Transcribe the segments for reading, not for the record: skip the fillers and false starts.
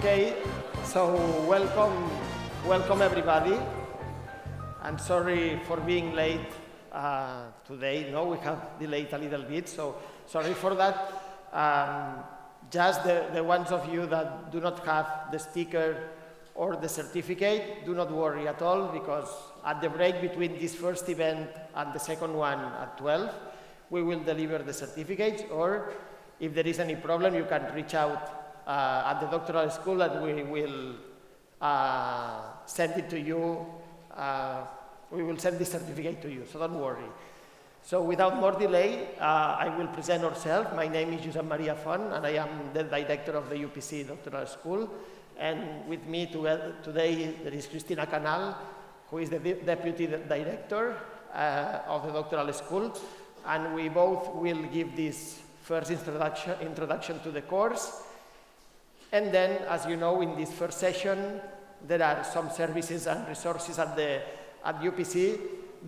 Okay, so welcome everybody. I'm sorry for being late today. No, we have delayed a little bit, so sorry for that. Just the ones of you that do not have the sticker or the certificate, do not worry at all, because at the break between this first event and the second one at 12, we will deliver the certificates, or if there is any problem, you can reach out at the doctoral school and we will send it to you. We will send this certificate to you, so don't worry. So without more delay, I will present ourselves. My name is Josep Maria Font, and I am the director of the UPC Doctoral School. And with me today, there is Cristina Canal, who is the deputy director of the doctoral school. And we both will give this first introduction to the course. And then, as you know, in this first session, there are some services and resources at UPC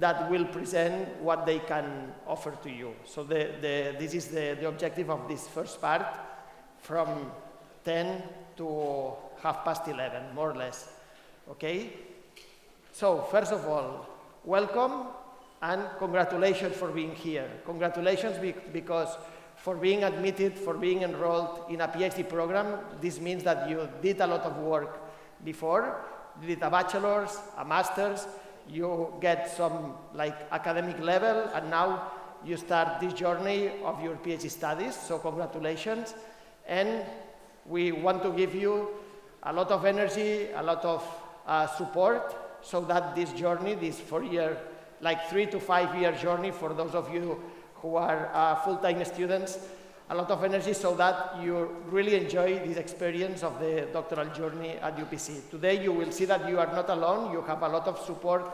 that will present what they can offer to you. So this is the objective of this first part, from 10 to 11:30, more or less. Okay? So first of all, welcome and congratulations for being here. Congratulations because for being admitted, for being enrolled in a PhD program, this means that you did a lot of work before. You did a bachelor's, a master's, you get some academic level, and now you start this journey of your PhD studies, so congratulations. And we want to give you a lot of energy, a lot of support, so that this journey, this 4-year, 3 to 5 year journey for those of you who are full-time students, a lot of energy so that you really enjoy this experience of the doctoral journey at UPC. Today you will see that you are not alone. You have a lot of support,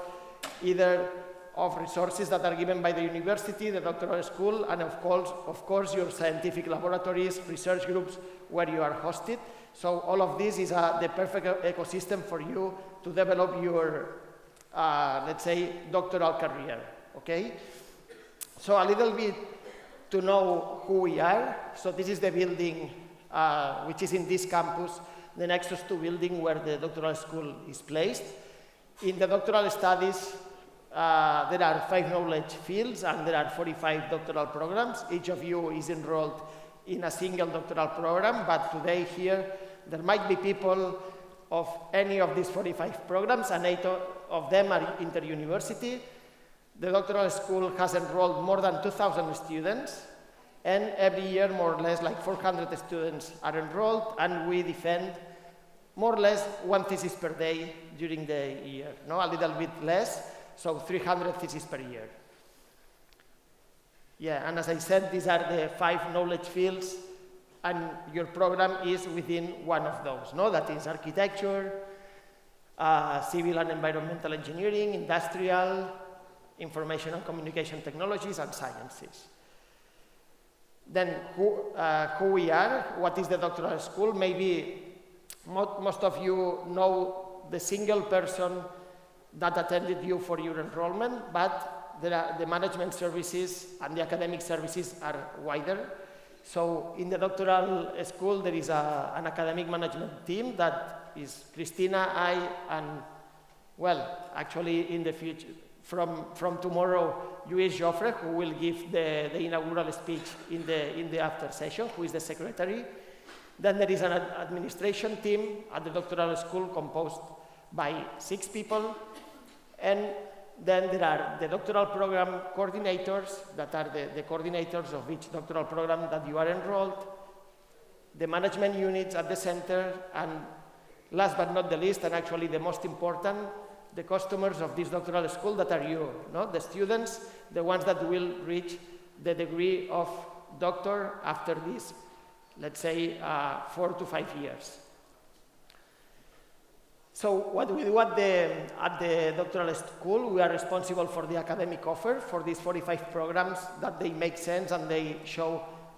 either of resources that are given by the university, the doctoral school, and of course your scientific laboratories, research groups where you are hosted. So all of this is the perfect ecosystem for you to develop your, let's say, doctoral career, okay? So a little bit to know who we are. So this is the building which is in this campus, the Nexus 2 building where the doctoral school is placed. In the doctoral studies, there are 5 knowledge fields and there are 45 doctoral programs. Each of you is enrolled in a single doctoral program, but today here there might be people of any of these 45 programs, and 8 of them are inter-university. The doctoral school has enrolled more than 2,000 students, and every year more or less 400 students are enrolled, and we defend more or less 1 thesis per day during the year, no? A little bit less, so 300 theses per year. Yeah, and as I said, these are the 5 knowledge fields, and your program is within one of those, no? That is architecture, civil and environmental engineering, industrial, information and communication technologies, and sciences. Then who we are, what is the doctoral school? Maybe most of you know the single person that attended you for your enrollment, but the management services and the academic services are wider. So in the doctoral school, there is an academic management team that is Cristina, I, and, well, actually in the future, from tomorrow, Luis Joffre, who will give the inaugural speech in the after session, who is the secretary. Then there is an administration team at the doctoral school composed by 6 people. And then there are the doctoral program coordinators, that are the coordinators of each doctoral program that you are enrolled, the management units at the center, and last but not the least, and actually the most important, the customers of this doctoral school, that are you, no? The students, the ones that will reach the degree of doctor after this, let's say, 4 to 5 years. So what we do at the doctoral school, we are responsible for the academic offer for these 45 programs, that they make sense and they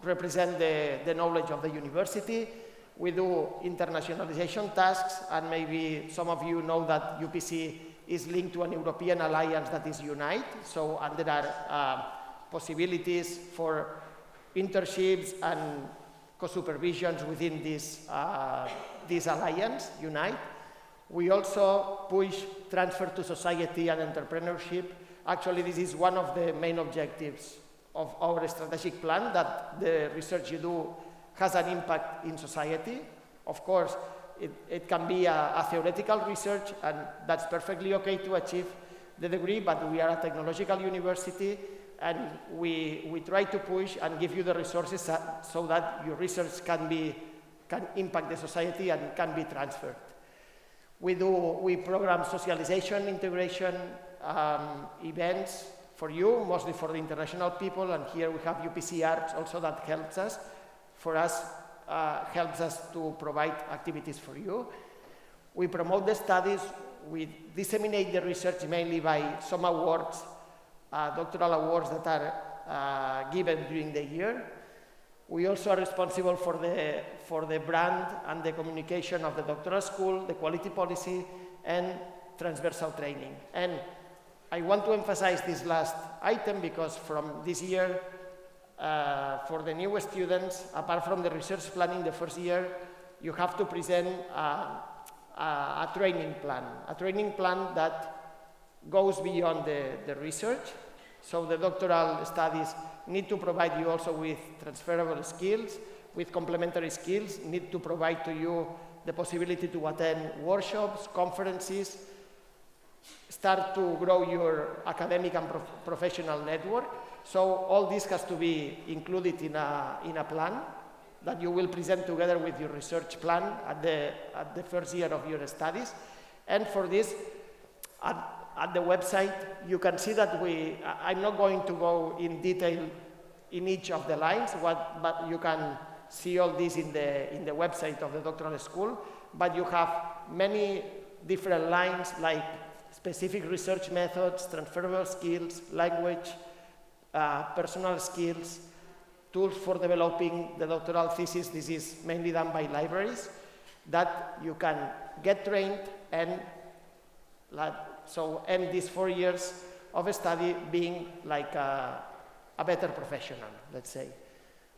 represent the knowledge of the university. We do internationalization tasks, and maybe some of you know that UPC is linked to an European alliance that is UNITE. So, and there are possibilities for internships and co-supervisions within this this alliance, Unite. We also push transfer to society and entrepreneurship. Actually, this is one of the main objectives of our strategic plan, that the research you do has an impact in society. Of course, it can be a theoretical research, and that's perfectly okay to achieve the degree, but we are a technological university, and we try to push and give you the resources so that your research can impact the society and can be transferred. We program socialization, integration, events for you, mostly for the international people, and here we have UPC Arts also that helps us. For us, helps us to provide activities for you. We promote the studies, we disseminate the research mainly by some awards, doctoral awards that are given during the year. We also are responsible for the brand and the communication of the doctoral school, the quality policy, and transversal training. And I want to emphasize this last item because from this year, for the new students, apart from the research planning the first year, you have to present a training plan that goes beyond the research. So the doctoral studies need to provide you also with transferable skills, with complementary skills, need to provide to you the possibility to attend workshops, conferences, start to grow your academic and professional network. So all this has to be included in a plan that you will present together with your research plan at the first year of your studies. And for this, at the website, you can see that I'm not going to go in detail in each of the lines, but you can see all this in the website of the doctoral school. But you have many different lines like specific research methods, transferable skills, language, personal skills, tools for developing the doctoral thesis. This is mainly done by libraries that you can get trained and so end these 4 years of study being like a better professional, let's say.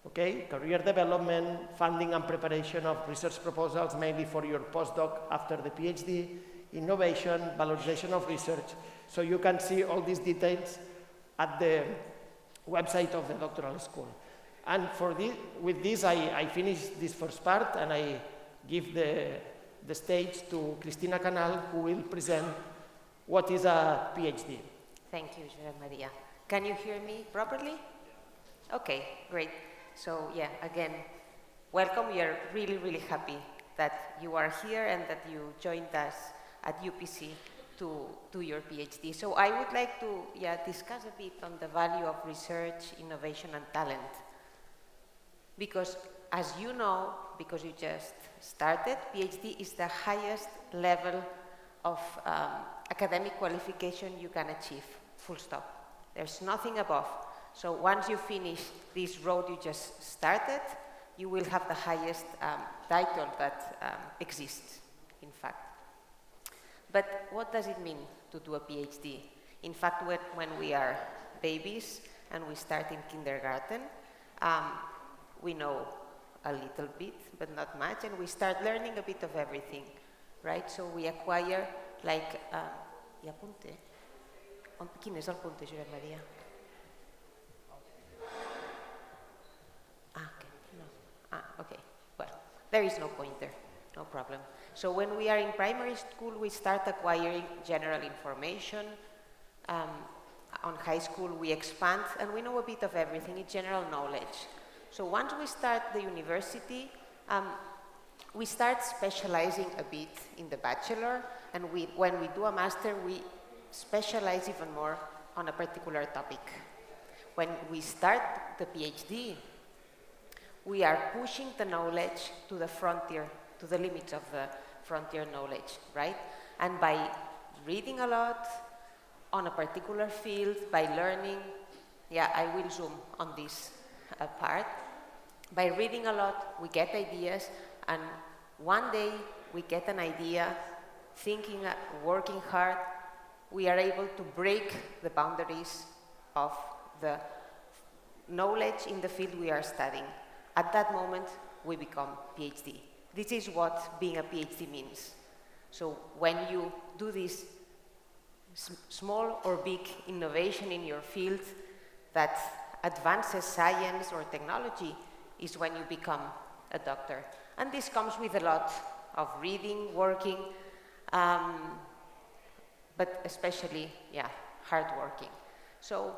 Okay, career development, funding and preparation of research proposals, mainly for your postdoc after the PhD, innovation, valorization of research. So you can see all these details at the website of the doctoral school. And with this, I finish this first part, and I give the stage to Cristina Canal, who will present what is a PhD. Thank you, Josep Maria. Can you hear me properly? Okay, great. So yeah, again, welcome. We are really, really happy that you are here and that you joined us at UPC to do your PhD. So I would like to discuss a bit on the value of research, innovation, and talent. Because as you know, because you just started, PhD is the highest level of academic qualification you can achieve, full stop. There's nothing above. So once you finish this road you just started, you will have the highest title that exists, in fact. But what does it mean to do a PhD? In fact, when we are babies and we start in kindergarten, we know a little bit, but not much, and we start learning a bit of everything, right? So we acquire, like, ¿y apunte? ¿Quién es el punte, Josep Maria? Okay. Well, there is no pointer, no problem. So when we are in primary school, we start acquiring general information. On high school, we expand, and we know a bit of everything. It's general knowledge. So once we start the university, we start specializing a bit in the bachelor, and when we do a master, we specialize even more on a particular topic. When we start the PhD, we are pushing the knowledge to the frontier, to the limits of the frontier knowledge, right? And by reading a lot on a particular field, by learning, I will zoom on this part. By reading a lot, we get ideas, and one day we get an idea, thinking, working hard, we are able to break the boundaries of the knowledge in the field we are studying. At that moment, we become PhD. This is what being a PhD means. So when you do this small or big innovation in your field that advances science or technology is when you become a doctor. And this comes with a lot of reading, working, but especially, hard working. So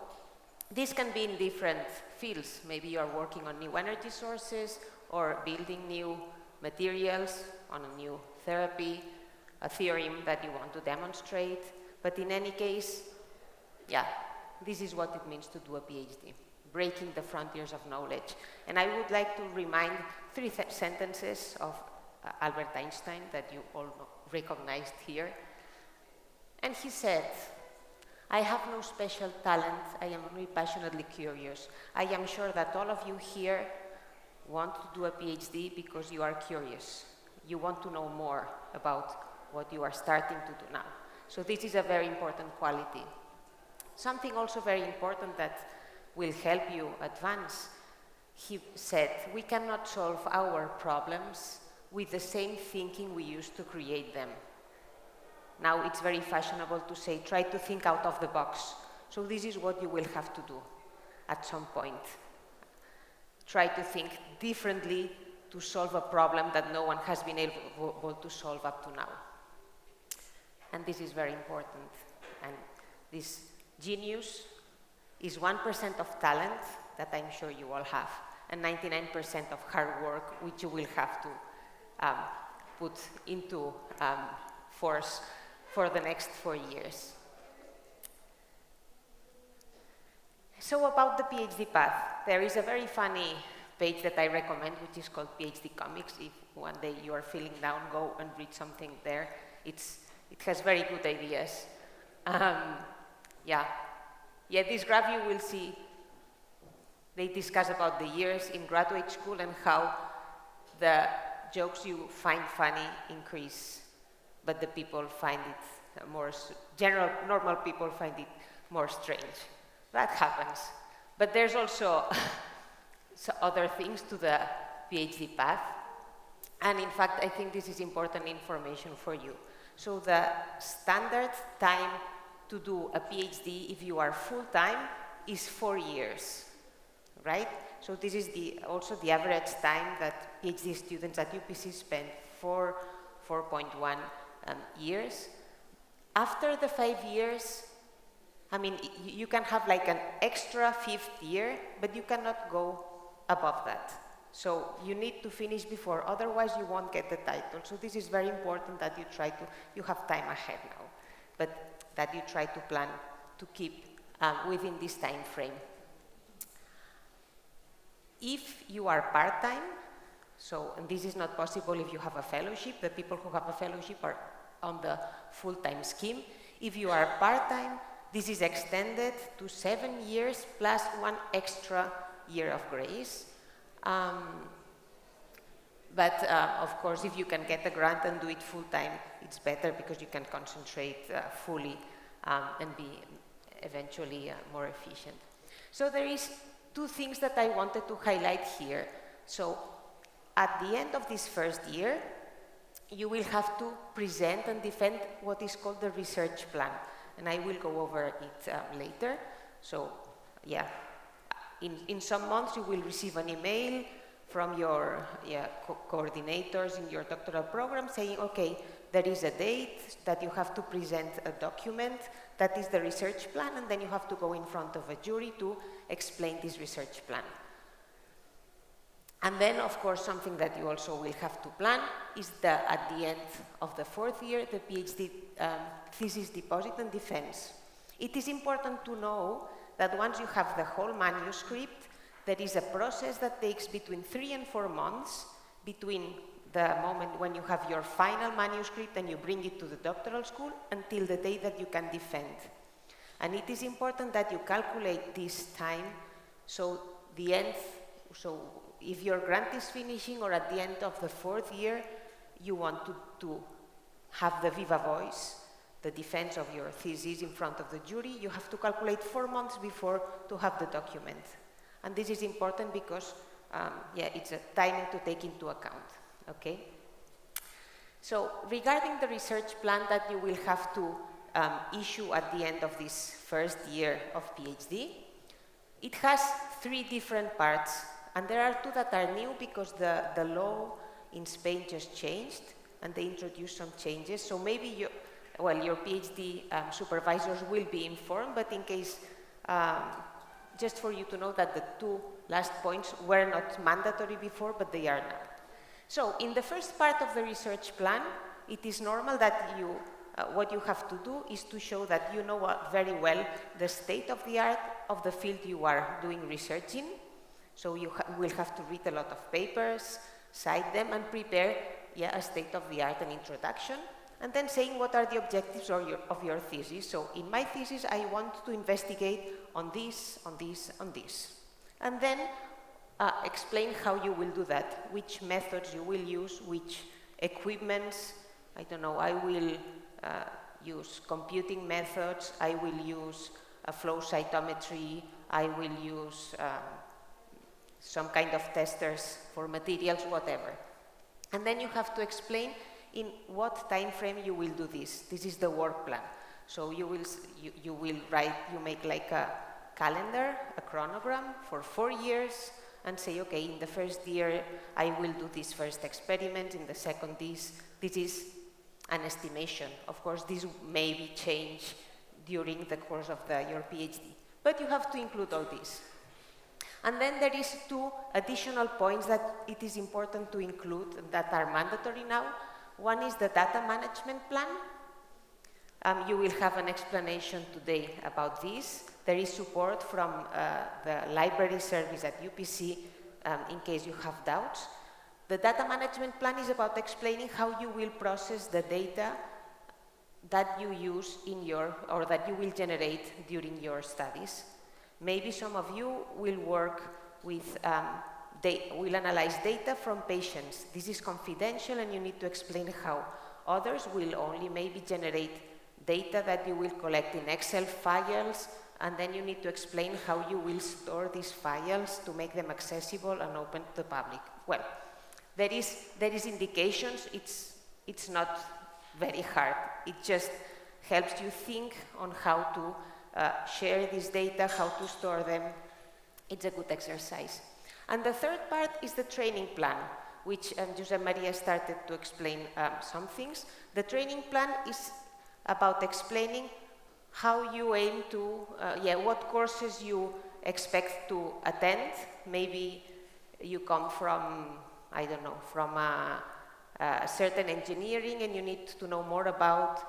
this can be in different fields. Maybe you are working on new energy sources or building new materials on a new therapy, a theorem that you want to demonstrate. But in any case, this is what it means to do a PhD, breaking the frontiers of knowledge. And I would like to remind three sentences of Albert Einstein that you all recognized here. And he said, "I have no special talent, I am only passionately curious. I am sure that all of you here want to do a PhD because you are curious. You want to know more about what you are starting to do now." So this is a very important quality. Something also very important that will help you advance. He said, "We cannot solve our problems with the same thinking we used to create them." Now it's very fashionable to say, try to think out of the box. So this is what you will have to do at some point. Try to think differently to solve a problem that no one has been able to solve up to now. And this is very important. And this genius is 1% of talent that I'm sure you all have, and 99% of hard work, which you will have to put into force for the next 4 years. So about the PhD path, there is a very funny page that I recommend, which is called PhD Comics. If one day you are feeling down, go and read something there. It has very good ideas. This graph you will see, they discuss about the years in graduate school and how the jokes you find funny increase, but the people find it more, normal people find it more strange. That happens. But there's also other things to the PhD path. And in fact, I think this is important information for you. So the standard time to do a PhD, if you are full-time, is 4 years, right? So this is also the average time that PhD students at UPC spend, 4.1 years. After the 5 years, I mean, you can have like an extra 5th year, but you cannot go above that. So you need to finish before, otherwise you won't get the title. So this is very important that you have time ahead now, but that you try to plan to keep within this time frame. If you are part-time, and this is not possible if you have a fellowship, the people who have a fellowship are on the full-time scheme. If you are part-time, this is extended to 7 years plus 1 extra year of grace. Of course, if you can get a grant and do it full-time, it's better because you can concentrate fully and be eventually more efficient. So there is 2 things that I wanted to highlight here. So at the end of this first year, you will have to present and defend what is called the research plan. And I will go over it later. So in some months you will receive an email from your coordinators in your doctoral program saying, okay, there is a date that you have to present a document that is the research plan, and then you have to go in front of a jury to explain this research plan. And then, of course, something that you also will have to plan is at the end of the 4th year, the PhD thesis deposit and defense. It is important to know that once you have the whole manuscript, there is a process that takes between 3 and 4 months between the moment when you have your final manuscript and you bring it to the doctoral school until the day that you can defend. And it is important that you calculate this time, so if your grant is finishing or at the end of the 4th year, you want to have the viva voice, the defense of your thesis in front of the jury, you have to calculate 4 months before to have the document. And this is important because, it's a timing to take into account, okay? So regarding the research plan that you will have to issue at the end of this first year of PhD, it has 3 different parts, and there are 2 that are new because the law in Spain just changed and they introduced some changes. So maybe your PhD supervisors will be informed, but in case, just for you to know that the 2 last points were not mandatory before, but they are now. So in the first part of the research plan, it is normal that what you have to do is to show that you know very well the state of the art of the field you are doing research in. So you will have to read a lot of papers, cite them, and prepare a state of the art and introduction, and then saying what are the objectives of your thesis. So in my thesis, I want to investigate on this, on this, on this. And then explain how you will do that, which methods you will use, which equipments. I don't know, I will use computing methods, I will use flow cytometry, I will use some kind of testers for materials, whatever. And then you have to explain in what time frame you will do this. This is the work plan. So you will make like a calendar, a chronogram for 4 years, and say, okay, in the first year, I will do this first experiment, in the second this is an estimation. Of course, this may be changed during the course of your PhD, but you have to include all this. And then there is 2 additional points that it is important to include that are mandatory now. One is the data management plan. You will have an explanation today about this. There is support from the library service at UPC in case you have doubts. The data management plan is about explaining how you will process the data that you use or that you will generate during your studies. Maybe some of you will work with, will analyze data from patients. This is confidential and you need to explain how. Others will only maybe generate data that you will collect in Excel files, and then you need to explain how you will store these files to make them accessible and open to the public. Well, there is indications. It's not very hard. It just helps you think on how to share this data, how to store them. It's a good exercise. And the third part is the training plan, which Josep Maria started to explain some things. The training plan is about explaining how you aim to, what courses you expect to attend. Maybe you come from, I don't know, from a certain engineering and you need to know more about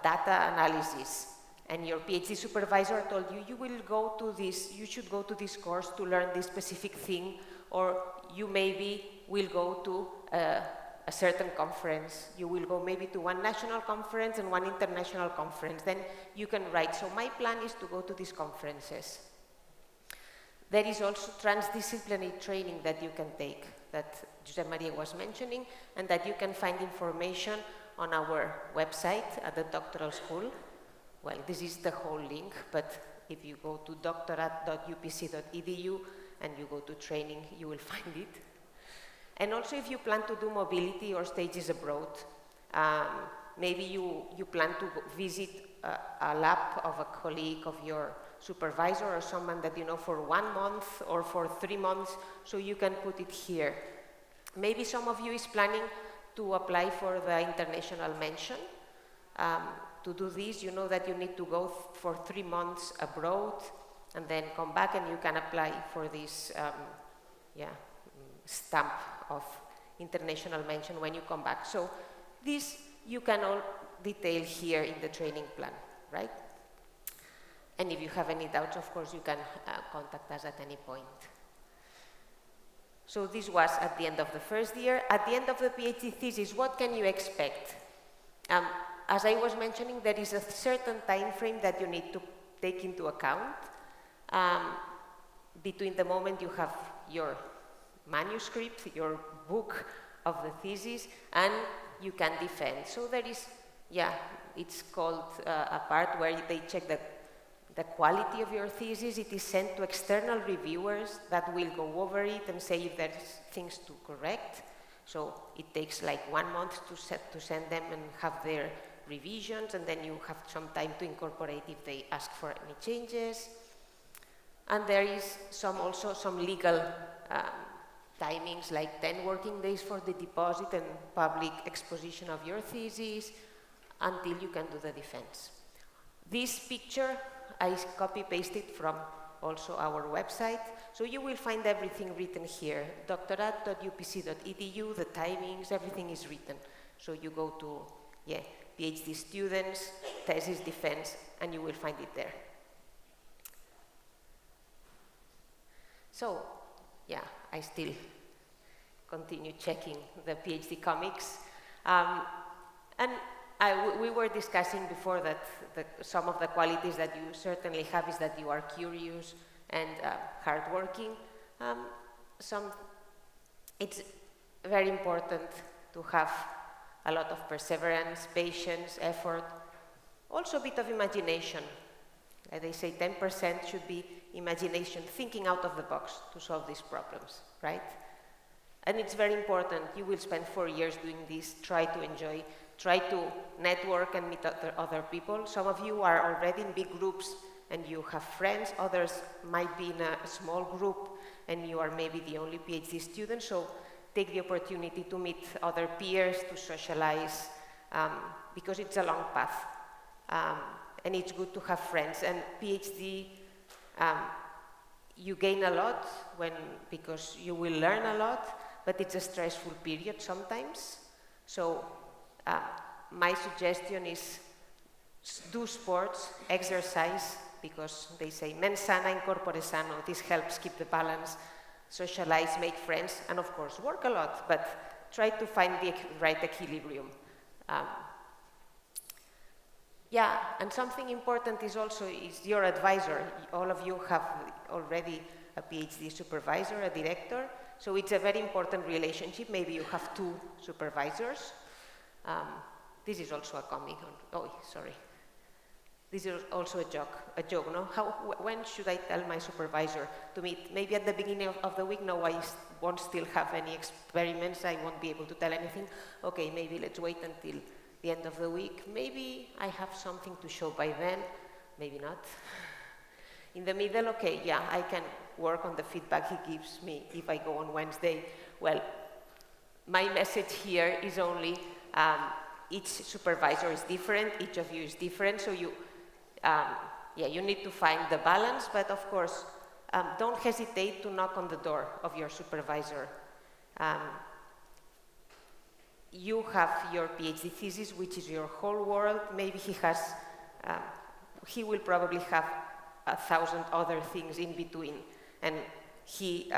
data analysis. And your PhD supervisor told you, you should go to this course to learn this specific thing, or you maybe will go to a certain conference. You will go maybe to one national conference and one international conference. Then you can write, so my plan is to go to these conferences. There is also transdisciplinary training that you can take, that Josep Maria was mentioning, and that you can find information on our website at the doctoral school. Well, this is the whole link, but if you go to doctorat.upc.edu and you go to training, you will find it. And also if you plan to do mobility or stages abroad, maybe you plan to visit a lab of a colleague of your supervisor or someone that you know for 1 month or for 3 months, so you can put it here. Maybe some of you is planning to apply for the international mention. To do this, you know that you need to go for 3 months abroad and then come back, and you can apply for this stamp of international mention when you come back. So this you can all detail here in the training plan, right? And if you have any doubts, of course, you can contact us at any point. So this was at the end of the first year. At the end of the PhD thesis, what can you expect? As I was mentioning, there is a certain time frame that you need to take into account between the moment you have your manuscript, your book of the thesis, and you can defend. So there is, it's called a part where they check the quality of your thesis. It is sent to external reviewers that will go over it and say if there's things to correct. So it takes like 1 month to send them and have their revisions, and then you have some time to incorporate if they ask for any changes. And there is also some legal timings, like 10 working days for the deposit and public exposition of your thesis until you can do the defense. This picture I copy-pasted from also our website, so you will find everything written here. doctorat.upc.edu, the timings, everything is written. So you go to PhD students, thesis defense, and you will find it there. So, I still continue checking the PhD comics. And we were discussing before that some of the qualities that you certainly have is that you are curious and hardworking. It's very important to have a lot of perseverance, patience, effort, also a bit of imagination. They say 10% should be imagination, thinking out of the box to solve these problems, right? And it's very important. You will spend 4 years doing this, try to enjoy, try to network and meet other people. Some of you are already in big groups and you have friends, others might be in a small group and you are maybe the only PhD student, so take the opportunity to meet other peers, to socialize, because it's a long path. And it's good to have friends. And PhD, you gain a lot because you will learn a lot, but it's a stressful period sometimes. So my suggestion is do sports, exercise, because they say mens sana in corpore sano. This helps keep the balance, socialize, make friends, and of course work a lot, but try to find the right equilibrium. And something important is your advisor. All of you have already a PhD supervisor, a director, so it's a very important relationship. Maybe you have 2 supervisors. This is also a comic. This is also a joke, no? When should I tell my supervisor to meet? Maybe at the beginning of the week. No, I won't still have any experiments. I won't be able to tell anything. Okay, maybe let's wait until the end of the week. Maybe I have something to show by then. Maybe not. In the middle, I can work on the feedback he gives me if I go on Wednesday. Well, my message here is only each supervisor is different, each of you is different, so you need to find the balance, but of course, don't hesitate to knock on the door of your supervisor. You have your PhD thesis, which is your whole world. Maybe he will probably have 1,000 other things in between. And he,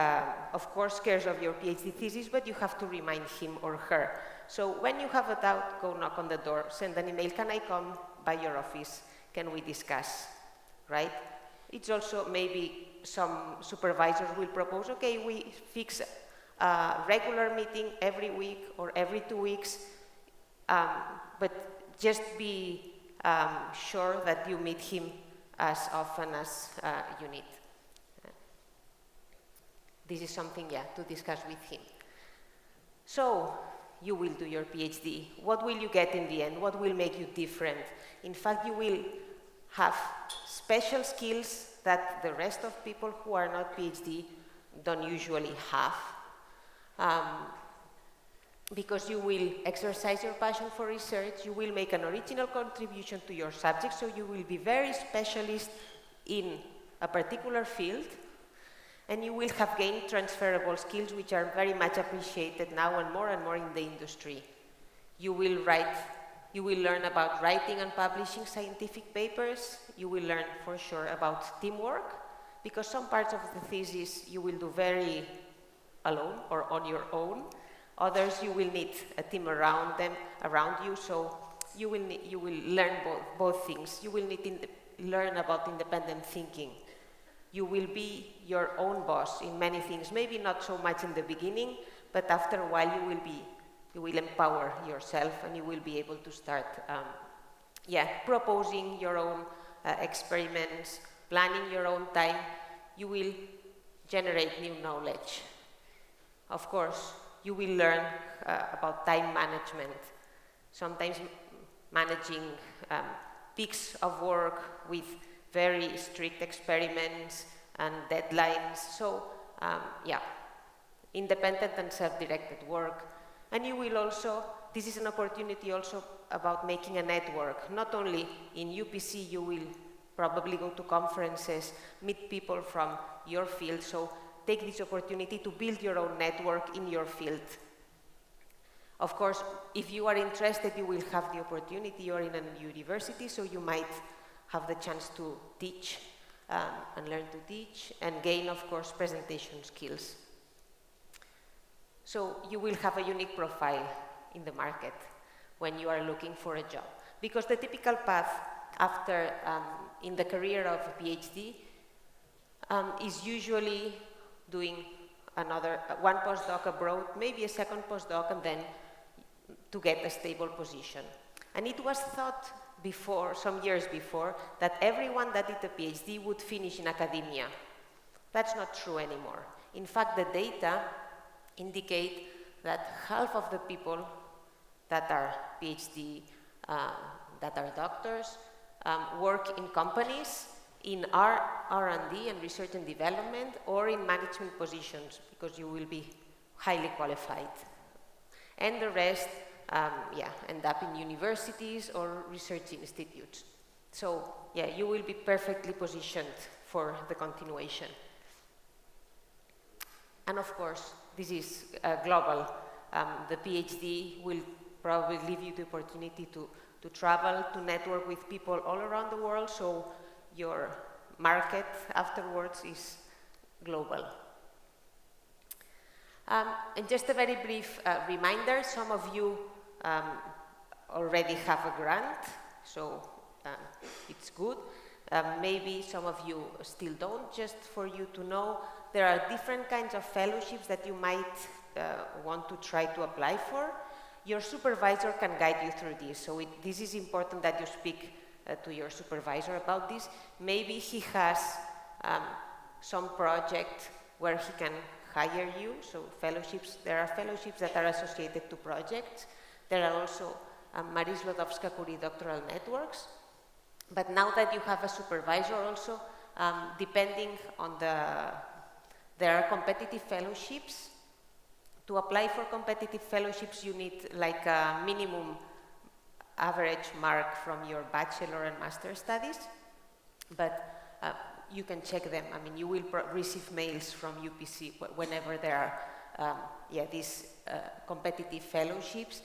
of course, cares of your PhD thesis, but you have to remind him or her. So when you have a doubt, go knock on the door, send an email, can I come by your office? Can we discuss, right? It's also maybe some supervisors will propose, okay, we fix a regular meeting every week or every 2 weeks, but just be sure that you meet him as often as you need. This is something, to discuss with him. So, you will do your PhD. What will you get in the end? What will make you different? In fact, you will have special skills that the rest of people who are not PhD don't usually have. Because you will exercise your passion for research, you will make an original contribution to your subject, so you will be very specialist in a particular field, and you will have gained transferable skills which are very much appreciated now and more in the industry. You will learn about writing and publishing scientific papers. You will learn for sure about teamwork, because some parts of the thesis you will do very alone or on your own. Others you will need a team around you, so you will learn both things. You will need to learn about independent thinking. You will be your own boss in many things, maybe not so much in the beginning, but after a while you will empower yourself and you will be able to start proposing your own experiments, planning your own time. You will generate new knowledge. Of course, you will learn about time management, sometimes managing peaks of work with very strict experiments and deadlines. So yeah, independent and self-directed work. And you will also, this is an opportunity also about making a network. Not only in UPC, you will probably go to conferences, meet people from your field, so take this opportunity to build your own network in your field. Of course, if you are interested, you will have the opportunity. You're in a university, so you might have the chance to teach and learn to teach and gain, of course, presentation skills. So you will have a unique profile in the market when you are looking for a job. Because the typical path after in the career of a PhD is usually doing one postdoc abroad, maybe a second postdoc, and then to get a stable position. And it was thought before, some years before, that everyone that did a PhD would finish in academia. That's not true anymore. In fact, the data indicate that half of the people that are PhD, that are doctors, work in companies, in R&D and research and development, or in management positions, because you will be highly qualified. And the rest, yeah, end up in universities or research institutes. So, yeah, you will be perfectly positioned for the continuation. And of course, this is global. The PhD will probably give you the opportunity to travel, to network with people all around the world, so your market afterwards is global. And just a very brief reminder, some of you already have a grant, so it's good. Maybe some of you still don't. Just for you to know, there are different kinds of fellowships that you might want to try to apply for. Your supervisor can guide you through this, so this is important that you speak to your supervisor about this. Maybe he has some project where he can hire you, so fellowships. There are fellowships that are associated to projects. There are also Marie Sklodowska-Curie doctoral networks. But now that you have a supervisor also, depending on there are competitive fellowships. To apply for competitive fellowships, you need like a minimum average mark from your bachelor and master studies. But you can check them. I mean, you will receive mails from UPC whenever there are these competitive fellowships.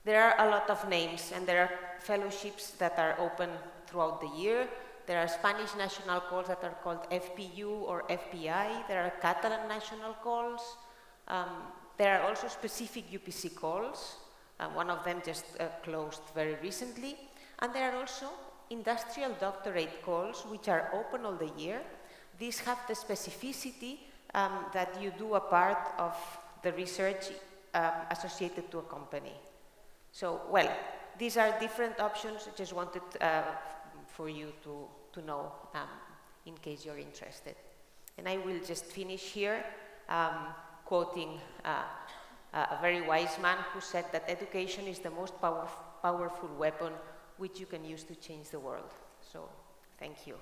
There are a lot of names, and there are fellowships that are open throughout the year. There are Spanish national calls that are called FPU or FPI. There are Catalan national calls. There are also specific UPC calls. One of them just closed very recently. And there are also industrial doctorate calls, which are open all the year. These have the specificity that you do a part of the research associated to a company. So, well, these are different options. I just wanted for you to know in case you're interested. And I will just finish here quoting a very wise man who said that education is the most powerful weapon which you can use to change the world. So, thank you.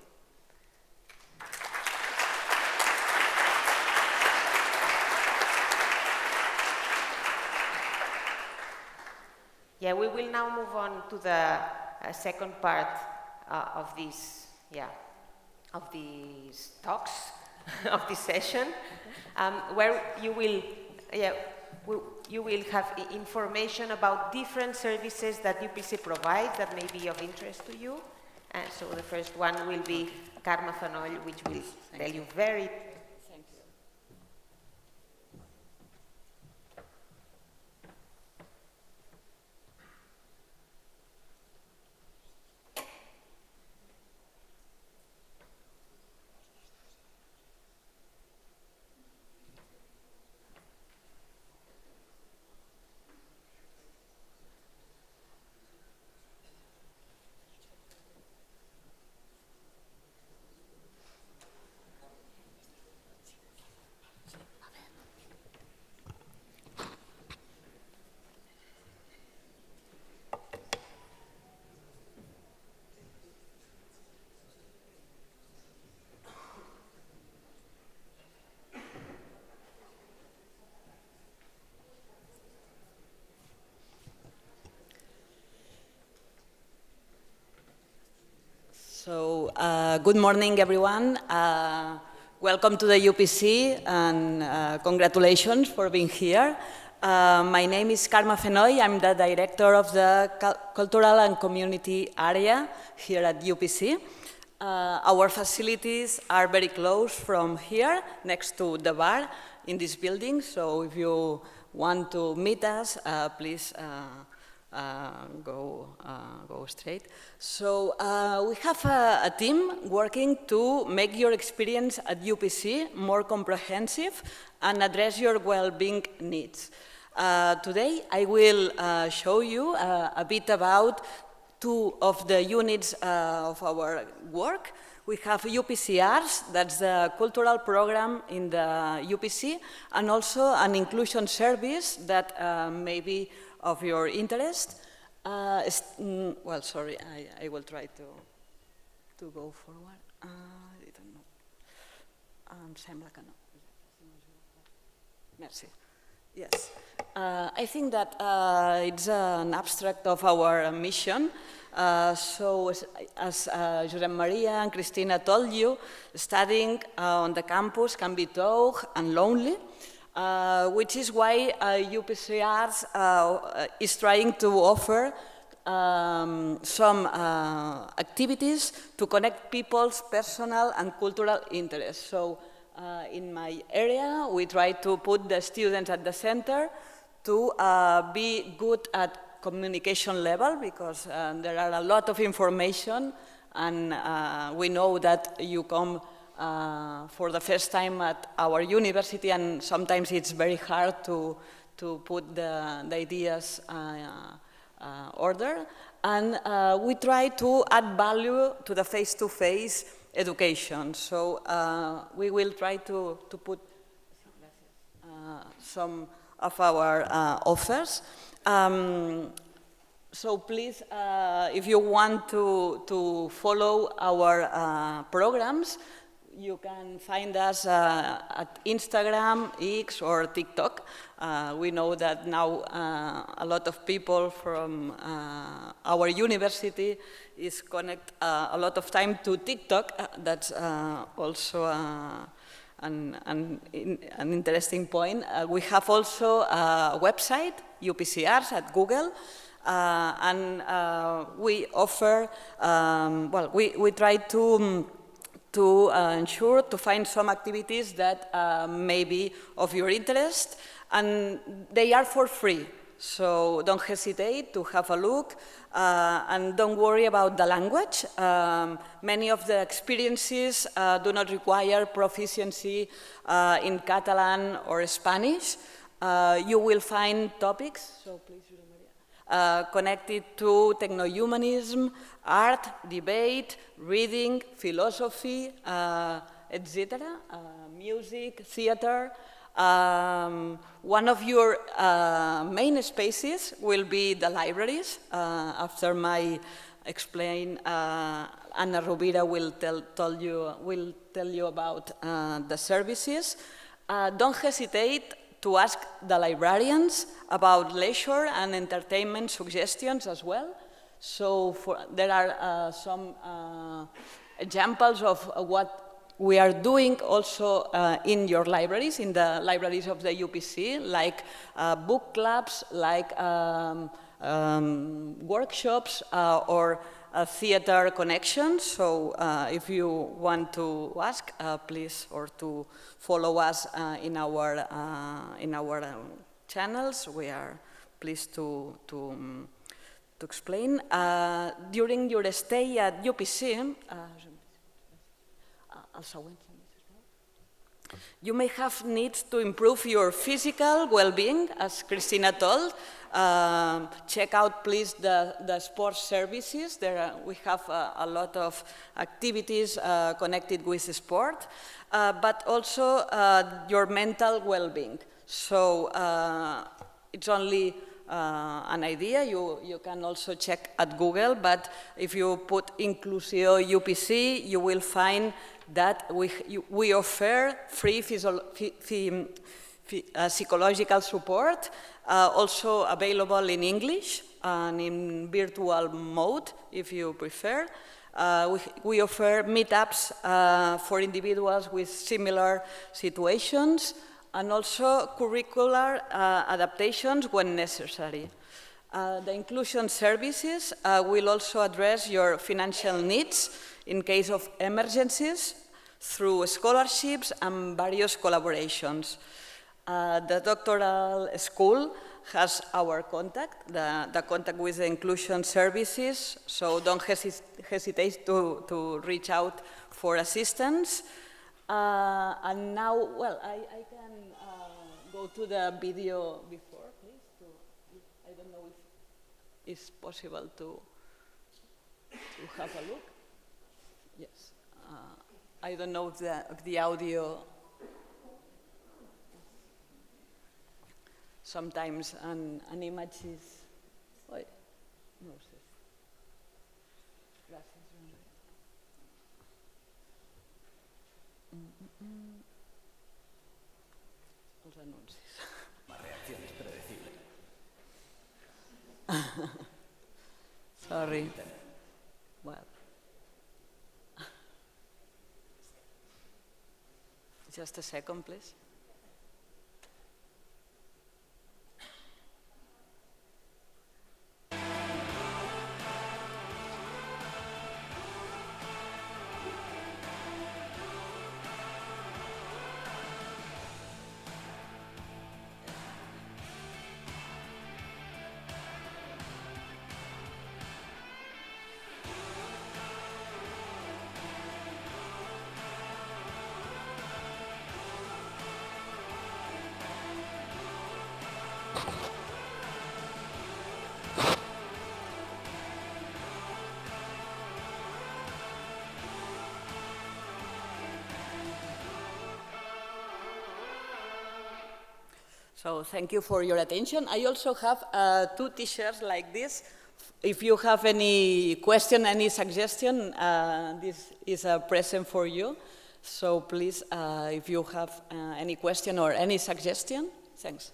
Yeah, we will now move on to the second part of these talks, of this session, where you will have information about different services that UPC provides that may be of interest to you. So the first one will be Karma Fanoll, which will tell you very... Thank you. Good morning, everyone. Welcome to the UPC, and congratulations for being here. My name is Karma Fenoy. I'm the director of the Cultural and Community area here at UPC. Our facilities are very close from here, next to the bar in this building. So if you want to meet us, please go straight. So we have a team working to make your experience at UPC more comprehensive and address your well-being needs. Today I will show you a bit about two of the units of our work. We have UPCRs, that's the cultural program in the UPC, and also an inclusion service that may be of your interest. Well, sorry, I will try to go forward. I don't know. Sembla que no. Merci. Yes. I think that it's an abstract of our mission. So as Josep Maria and Cristina told you, studying on the campus can be tough and lonely, which is why UPCRs is trying to offer some activities to connect people's personal and cultural interests. So in my area, we try to put the students at the center to be good at communication level, because there are a lot of information, and we know that you come for the first time at our university, and sometimes it's very hard to put the ideas order. And we try to add value to the face-to-face education. So we will try to put some of our offers. So please, if you want to follow our programs, you can find us at Instagram, X, or TikTok. We know that now a lot of people from our university is connect a lot of time to TikTok. That's also an interesting point. We have also a website, UPCRs, at Google. And we offer, well, we try to ensure to find some activities that may be of your interest, and they are for free. So don't hesitate to have a look, and don't worry about the language. Many of the experiences do not require proficiency in Catalan or Spanish. You will find topics, so please, connected to techno-humanism, art, debate, reading, philosophy, etc., music, theater. One of your main spaces will be the libraries. After my explain, Ana Rovira will tell you about the services. Don't hesitate to ask the librarians about leisure and entertainment suggestions as well. So there are some examples of what we are doing also in your libraries, in the libraries of the UPC, like book clubs, like workshops, or theater connections. So if you want to ask, please, or to follow us in our channels, we are pleased to explain. During your stay at UPC, you may have needs to improve your physical well-being, as Cristina told. Check out, please, the sports services. We have a lot of activities connected with sport, but also your mental well-being. So it's only an idea. You can also check at Google, but if you put Inclusio UPC, you will find that we offer free psychological support, also available in English and in virtual mode, if you prefer. We offer meetups for individuals with similar situations, and also curricular adaptations when necessary. The inclusion services will also address your financial needs in case of emergencies through scholarships and various collaborations. The doctoral school has our contact, the contact with the inclusion services, so don't hesitate to reach out for assistance. And now, well, I can go to the video before, please. I don't know if it's possible to have a look. Yes. I don't know if the audio. Sometimes an image is. Wait, no sé. Gracias. Los anuncios. Más reacciones predecibles. Sorry. Well. Just a second, please. So thank you for your attention. I also have 2 t-shirts like this. If you have any question, any suggestion, this is a present for you. So please, if you have any question or any suggestion, thanks.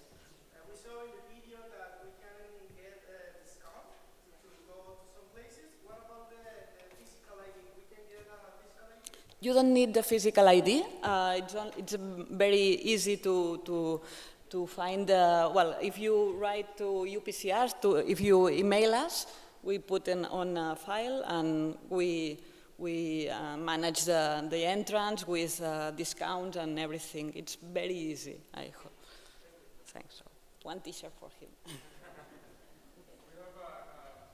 We saw in the video that we can get a discount to go to some places. What about the physical ID? We can get a physical ID? You don't need the physical ID. It's very easy to find, well, if you write to UPCR, if you email us, we put it on a file and we manage the entrance with discount and everything. It's very easy, I hope. Thanks. So, 1 t-shirt for him. We have a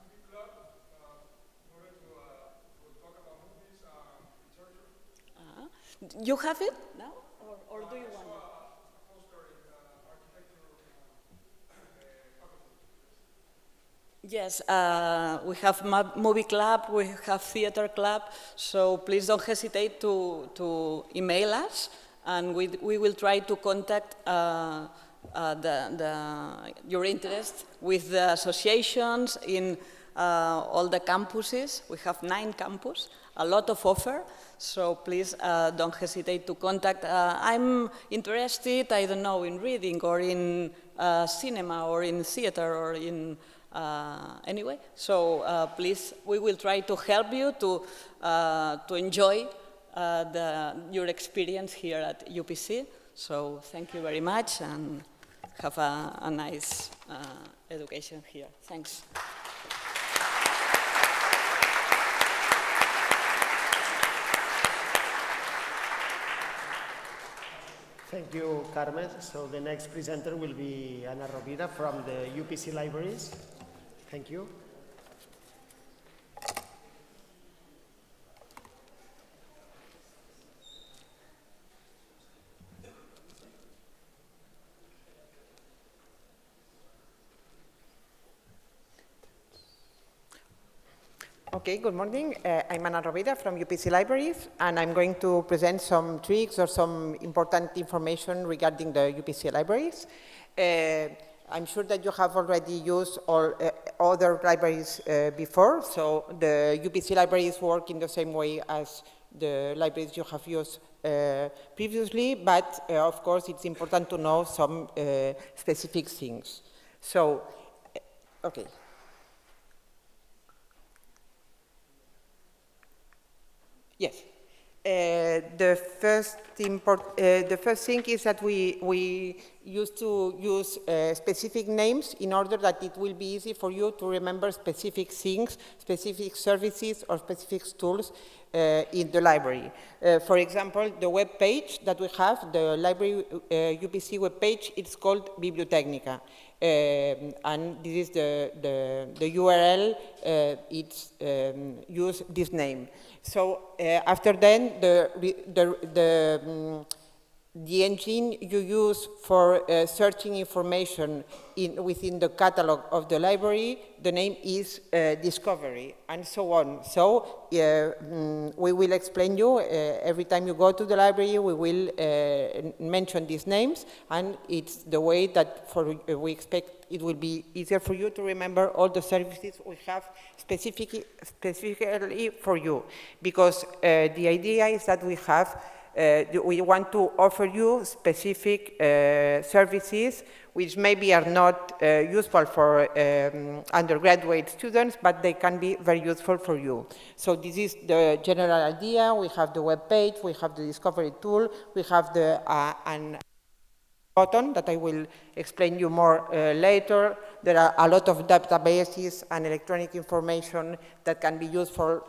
movie club in order to talk about movies and literature. You have it now, or do you want it? Yes, we have movie club, we have theater club, so please don't hesitate to email us, and we will try to contact your interest with the associations in all the campuses. We have 9 campuses, a lot of offer, so please don't hesitate to contact. I'm interested, I don't know, in reading or in cinema or in theater or in anyway, so please, we will try to help you to enjoy your experience here at UPC. So thank you very much and have a nice education here. Thanks. Thank you, Carmen. So the next presenter will be Ana Rovira from the UPC Libraries. Thank you. Okay, good morning. I'm Ana Rovira from UPC Libraries, and I'm going to present some tricks or some important information regarding the UPC Libraries. I'm sure that you have already used all other libraries before, so the UPC libraries work in the same way as the libraries you have used previously, but of course it's important to know some specific things. So, okay. Yes. The first thing is that we used to use specific names in order that it will be easy for you to remember specific things, specific services, or specific tools in the library. For example, the web page that we have, the library UPC web page, it's called Bibliotecnica. And this is the URL, it's use this name. So after then, the engine you use for searching information within the catalog of the library, the name is Discovery, and so on. So we will explain you, every time you go to the library, we will mention these names, and it's the way that we expect it will be easier for you to remember all the services we have specifically for you. Because the idea is that we want to offer you specific services which maybe are not useful for undergraduate students, but they can be very useful for you. So this is the general idea. We have the web page, we have the discovery tool, we have the an button that I will explain you more later. There are a lot of databases and electronic information that can be used for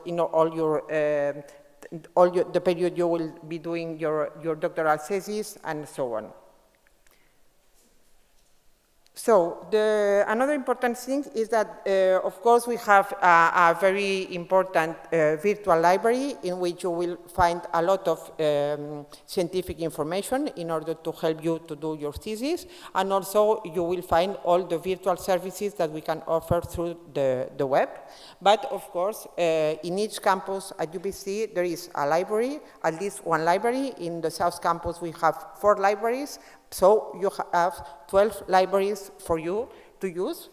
the period you will be doing your doctoral thesis, and so on. So another important thing is that, of course, we have a very important virtual library in which you will find a lot of scientific information in order to help you to do your thesis, and also you will find all the virtual services that we can offer through the web. But of course, in each campus at UBC there is a library, at least one library. In the South Campus we have 4 libraries, so you have 12 libraries for you to use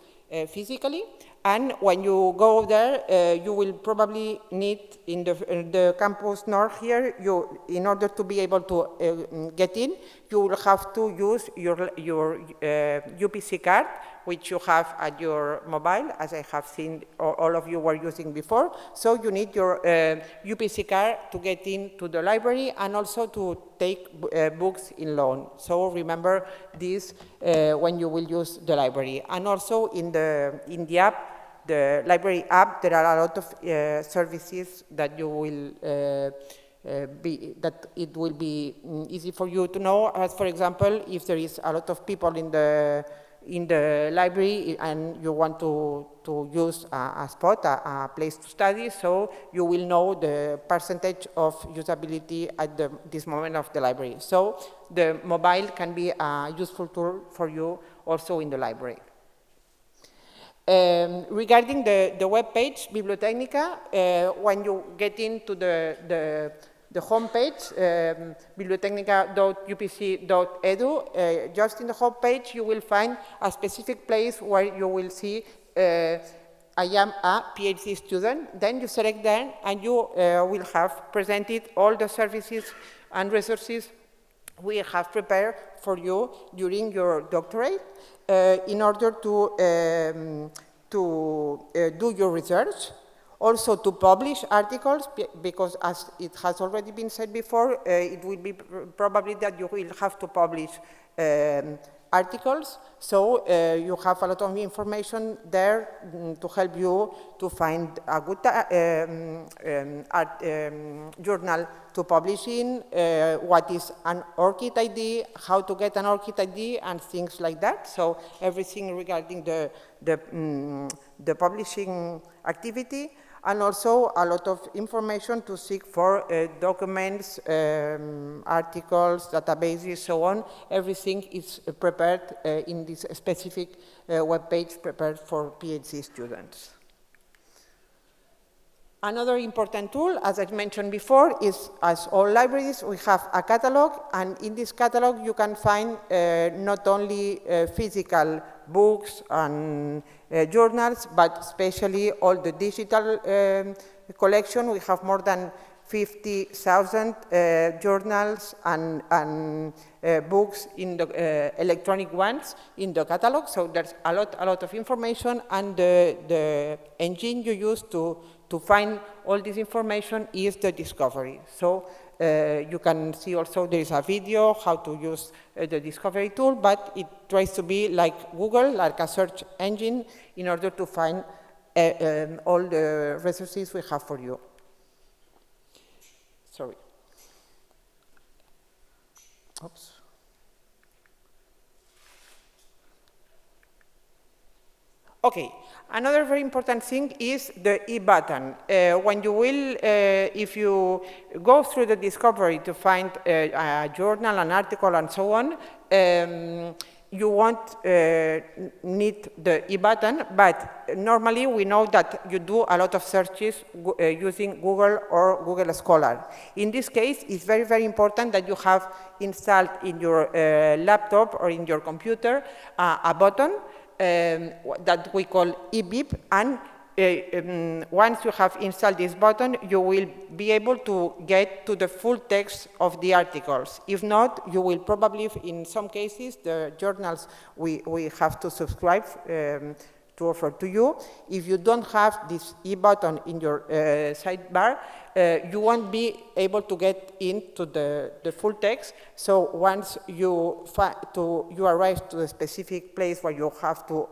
physically. And when you go there, you will probably need, in the campus north here, in order to be able to get in, you will have to use your UPC card, which you have at your mobile, as I have seen all of you were using before. So you need your UPC card to get into the library and also to take books in loan. So remember this when you will use the library. And also in the app, the library app, there are a lot of services that you will that it will be easy for you to know. As for example, if there is a lot of people in the library and you want to use a spot, a place to study, so you will know the percentage of usability at this moment of the library. So the mobile can be a useful tool for you also in the library. Regarding the web page, Bibliotecnica, when you get into the home page, bibliotecnica.upc.edu, just in the home page you will find a specific place where you will see I am a PhD student. Then you select that and you will have presented all the services and resources we have prepared for you during your doctorate in order to do your research. Also to publish articles, because as it has already been said before, it will be probably that you will have to publish articles. So you have a lot of information there to help you to find a good journal to publish in, what is an ORCID ID, how to get an ORCID ID, and things like that. So everything regarding the publishing activity, and also a lot of information to seek for documents, articles, databases, so on. Everything is prepared in this specific web page prepared for PhD students. Another important tool, as I mentioned before, is, as all libraries, we have a catalog, and in this catalog you can find not only physical books and journals, but especially all the digital collection. We have more than 50,000 journals and books in the electronic ones in the catalog. So there's a lot of information, and the engine you use to to find all this information is the discovery. So you can see also there is a video how to use the discovery tool, but it tries to be like Google, like a search engine, in order to find all the resources we have for you. Sorry. Oops. Okay, another very important thing is the E button. When you will, if you go through the discovery to find a journal, an article, and so on, you won't need the E button, but normally we know that you do a lot of searches using Google or Google Scholar. In this case, it's very, very important that you have installed in your laptop or in your computer a button that we call eBeep, and once you have installed this button, you will be able to get to the full text of the articles. If not, you will probably, in some cases, the journals we have to subscribe to offer to you. If you don't have this E button in your sidebar, you won't be able to get into the full text. So once you arrive to a specific place where you have to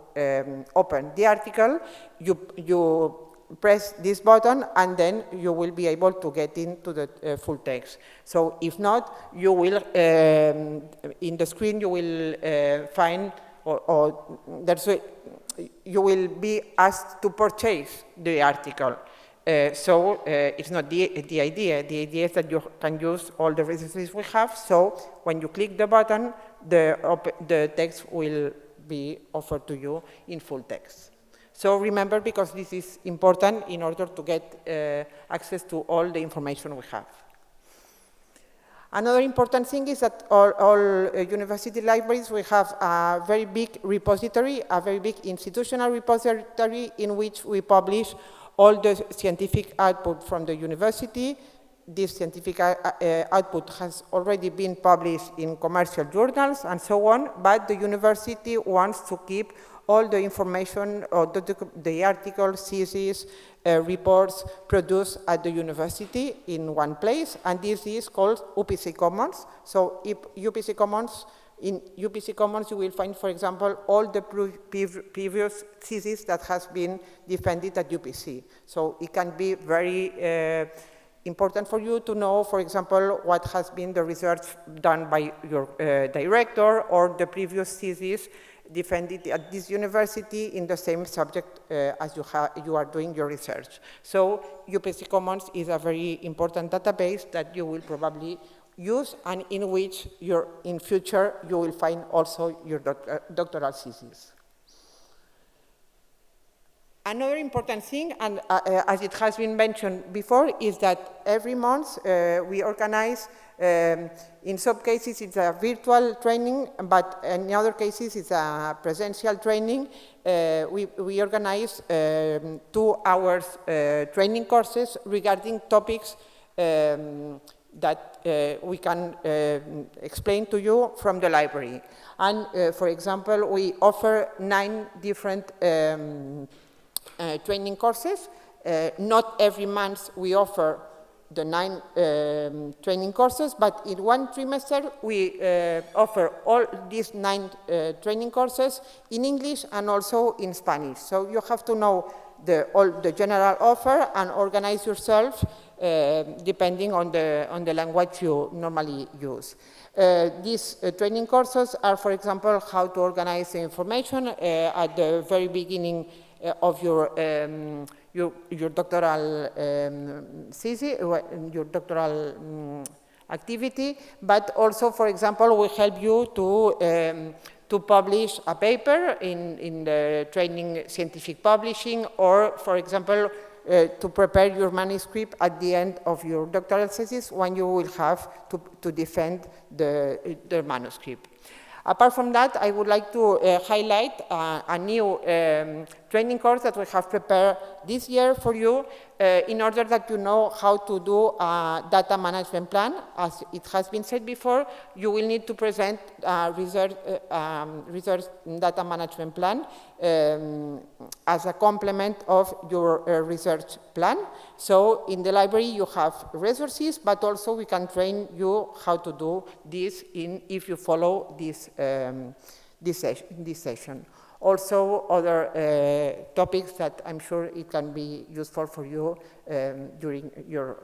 open the article, you press this button, and then you will be able to get into the full text. So if not, you will, in the screen, you will find, or that's it, you will be asked to purchase the article. So it's not the idea. The idea is that you can use all the resources we have. So when you click the button, the text will be offered to you in full text. So remember, because this is important in order to get access to all the information we have. Another important thing is that all university libraries, we have a very big repository, a very big institutional repository in which we publish all the scientific output from the university. This scientific output has already been published in commercial journals and so on, but the university wants to keep all the information, or the articles, theses, reports produced at the university in one place, and this is called UPC Commons. So in UPC Commons you will find, for example, all the previous theses that has been defended at UPC. So it can be very important for you to know, for example, what has been the research done by your director, or the previous thesis defended at this university in the same subject as you are doing your research. So UPC Commons is a very important database that you will probably use, and in which in future you will find also your doctoral thesis. Another important thing, and as it has been mentioned before, is that every month we organize, in some cases it's a virtual training, but in other cases it's a presential training. We organize 2 hours training courses regarding topics that we can explain to you from the library. And for example, we offer 9 different training courses. Not every month we offer the 9 training courses, but in one trimester we offer all these 9 training courses in English and also in Spanish. So you have to know all the general offer and organize yourself depending on the language you normally use. These training courses are, for example, how to organize the information at the very beginning of your doctoral thesis, your doctoral activity, but also, for example, we help you to publish a paper in the training scientific publishing, or, for example, to prepare your manuscript at the end of your doctoral thesis when you will have to defend the manuscript. Apart from that, I would like to highlight a new training course that we have prepared this year for you in order that you know how to do a data management plan. As it has been said before, you will need to present a research data management plan as a complement of your research plan. So in the library you have resources, but also we can train you how to do this if you follow this session. Also, other topics that I'm sure it can be useful for you during your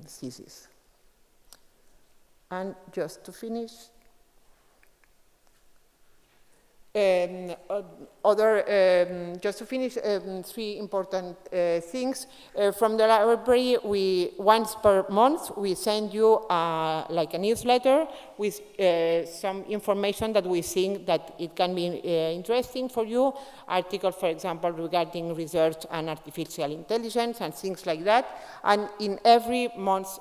thesis. And just to finish, three important things. From the library, once per month, we send you like a newsletter with some information that we think that it can be interesting for you. Articles, for example, regarding research and artificial intelligence and things like that. And in every month's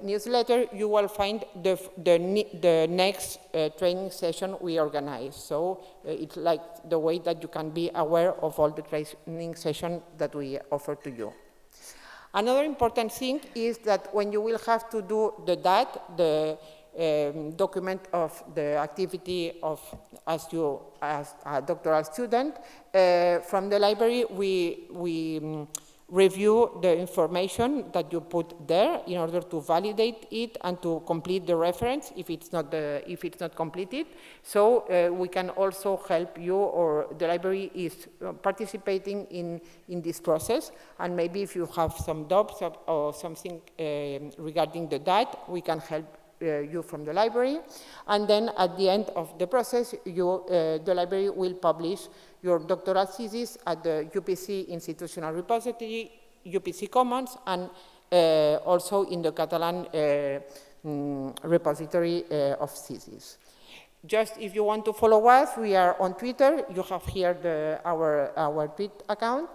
newsletter, you will find the next training session we organize. So it's like the way that you can be aware of all the training sessions that we offer to you. Another important thing is that when you will have to do the DAT, the document of the activity of as a doctoral student, from the library we review the information that you put there in order to validate it and to complete the reference if it's not completed. So we can also help you, or the library is participating in this process. And maybe if you have some doubts or something regarding the DAT, we can help you from the library. And then at the end of the process, the library will publish your doctoral thesis at the UPC Institutional Repository, UPC Commons, and also in the Catalan repository of thesis. Just if you want to follow us, we are on Twitter. You have here our tweet account.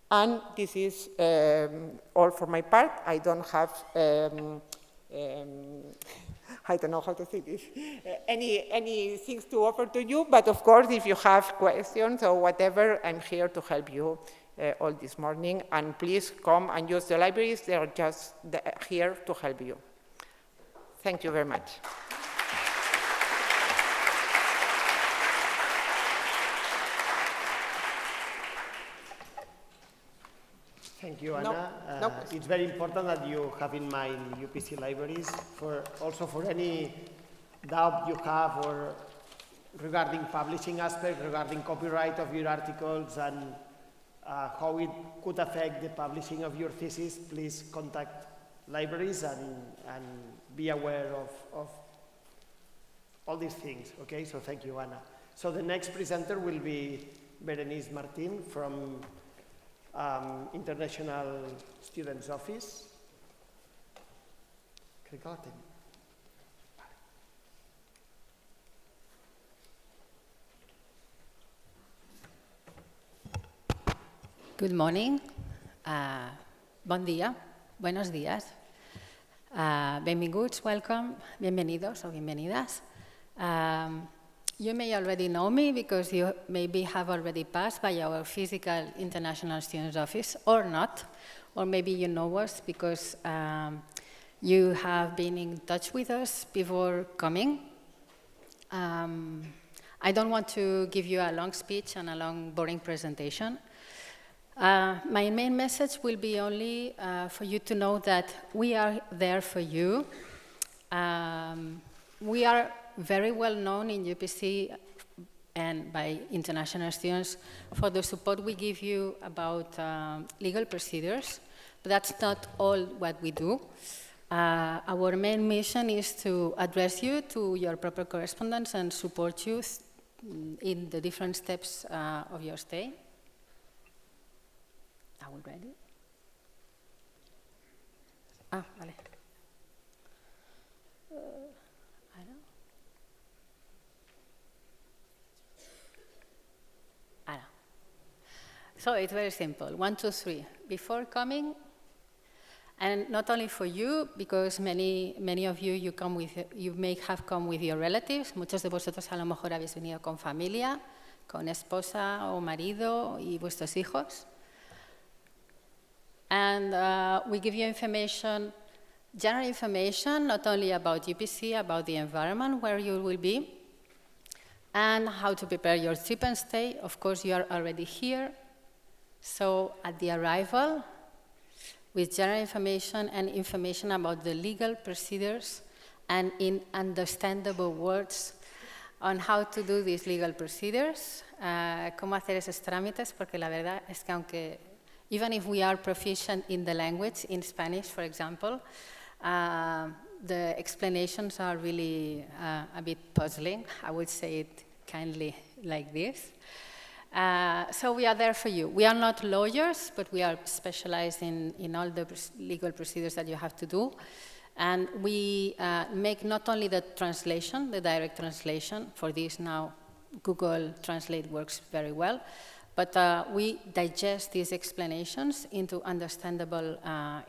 And this is all for my part. I don't have I don't know how to say this, any things to offer to you, but of course, if you have questions or whatever, I'm here to help you all this morning. And please come and use the libraries. They are just here to help you. Thank you very much. Thank you, Anna. No it's very important that you have in mind UPC libraries, also for any doubt you have or regarding publishing aspect, regarding copyright of your articles and how it could affect the publishing of your thesis. Please contact libraries and be aware of all these things. Okay, so thank you, Anna. So the next presenter will be Berenice Martin from International Students Office. Good morning. Bon dia. Buenos días. Benvinguts, welcome, bienvenidos o bienvenidas. You may already know me because you maybe have already passed by our physical International Students Office or not, or maybe you know us because you have been in touch with us before coming. I don't want to give you a long speech and a long, boring presentation. My main message will be only for you to know that we are there for you. We are very well known in UPC and by international students for the support we give you about legal procedures. But that's not all what we do. Our main mission is to address you to your proper correspondence and support you in the different steps of your stay. Are we ready? Vale. So it's very simple. 1, 2, 3. Before coming, And not only for you, because many of you, you may have come with your relatives. Muchos de vosotros a lo mejor habéis venido con familia, con esposa o marido y vuestros hijos. And we give you information, general information, not only about UPC, about the environment where you will be, and how to prepare your trip and stay. Of course, you are already here. So at the arrival, with general information and information about the legal procedures and in understandable words on how to do these legal procedures, cómo hacer esos trámites, porque la verdad es que aunque, even if we are proficient in the language, in Spanish, for example, the explanations are really a bit puzzling. I would say it kindly like this. So we are there for you. We are not lawyers, but we are specialized in all the legal procedures that you have to do. And we make not only the translation, the direct translation. For this now, Google Translate works very well. But we digest these explanations into understandable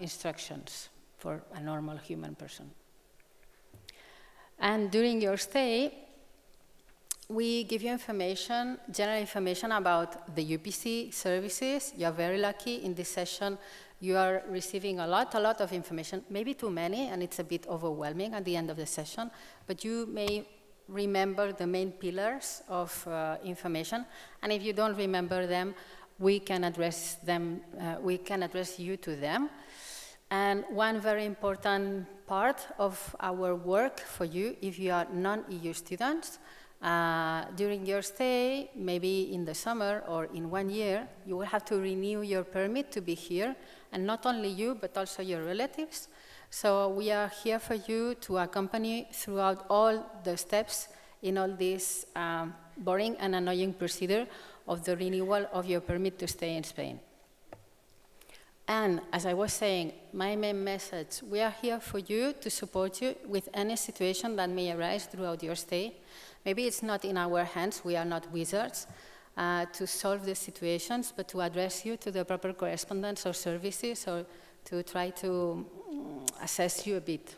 instructions for a normal human person. And during your stay, we give you information, general information about the UPC services. You are very lucky in this session. You are receiving a lot of information, maybe too many, and it's a bit overwhelming at the end of the session. But you may remember the main pillars of information. And if you don't remember them, we can address them. We can address you to them. And one very important part of our work for you, if you are non-EU students, during your stay, maybe in the summer or in 1 year, you will have to renew your permit to be here, and not only you, but also your relatives. So we are here for you to accompany throughout all the steps in all this boring and annoying procedure of the renewal of your permit to stay in Spain. And as I was saying, my main message, we are here for you to support you with any situation that may arise throughout your stay. Maybe it's not in our hands, we are not wizards, to solve the situations, but to address you to the proper correspondence or services, or to try to assess you a bit.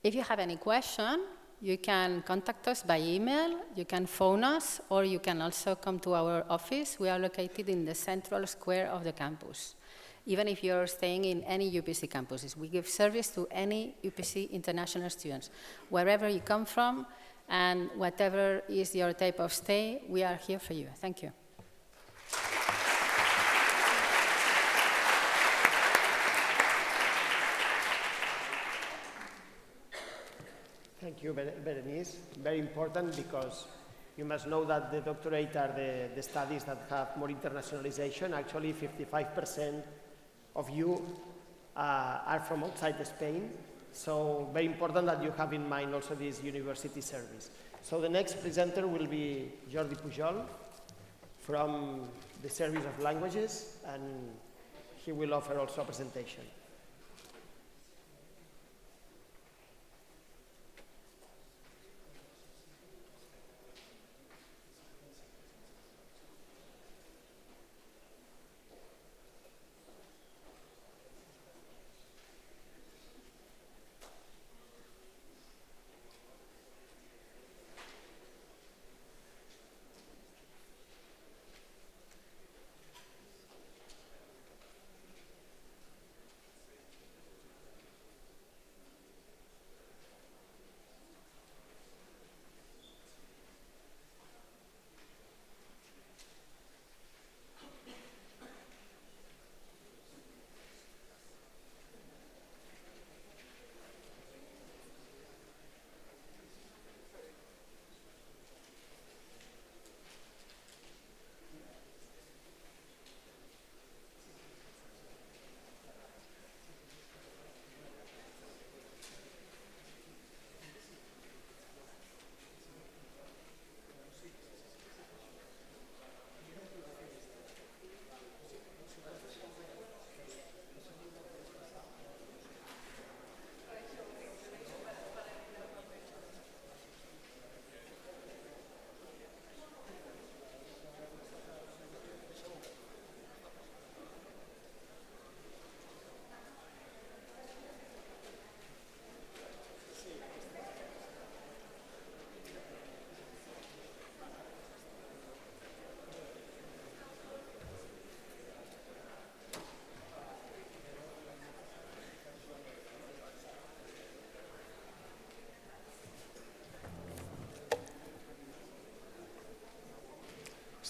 If you have any question, you can contact us by email, you can phone us, or you can also come to our office. We are located in the central square of the campus. Even if you're staying in any UPC campuses, we give service to any UPC international students. Wherever you come from, and whatever is your type of stay, we are here for you. Thank you. Thank you, Berenice. Very important, because you must know that the doctorate are the studies that have more internationalization. Actually, 55% of you are from outside Spain. So very important that you have in mind also this university service. So the next presenter will be Jordi Pujol from the Service of Languages, and he will offer also a presentation.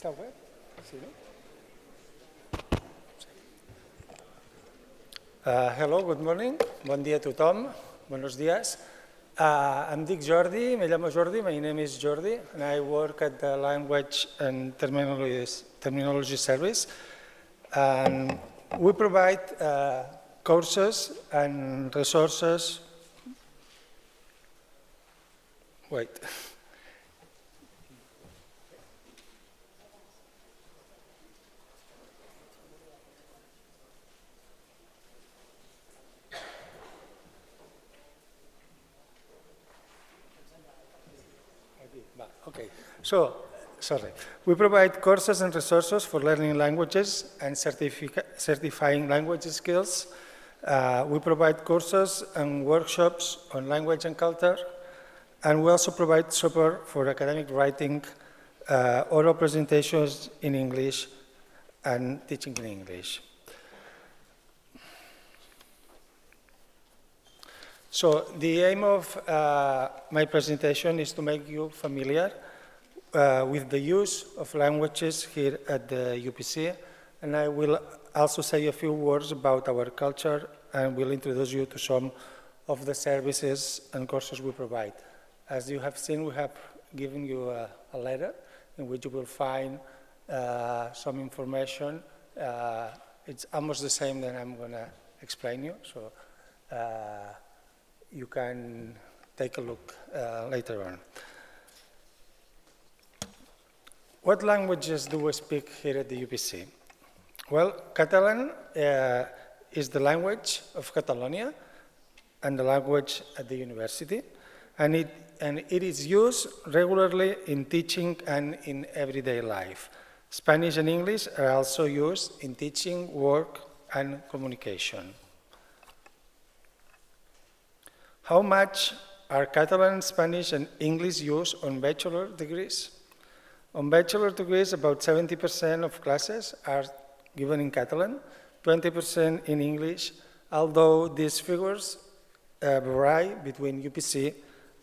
Està obert? Sí, no? Hello, good morning. Bon dia a tothom. Buenos días. Em dic Jordi, me llamo Jordi, my name is Jordi, and I work at the Language and Terminology Service. And we provide courses and resources. Wait. Okay, so, sorry. We provide courses and resources for learning languages and certifying language skills. We provide courses and workshops on language and culture, and we also provide support for academic writing, oral presentations in English, and teaching in English. So the aim of my presentation is to make you familiar with the use of languages here at the UPC, and I will also say a few words about our culture and will introduce you to some of the services and courses we provide. As you have seen, we have given you a letter in which you will find some information. It's almost the same that I'm going to explain you, so you can take a look later on. What languages do we speak here at the UPC? Well, Catalan is the language of Catalonia and the language at the university, and it is used regularly in teaching and in everyday life. Spanish and English are also used in teaching, work, and communication. How much are Catalan, Spanish, and English used on bachelor degrees? On bachelor degrees, about 70% of classes are given in Catalan, 20% in English, although these figures vary between UPC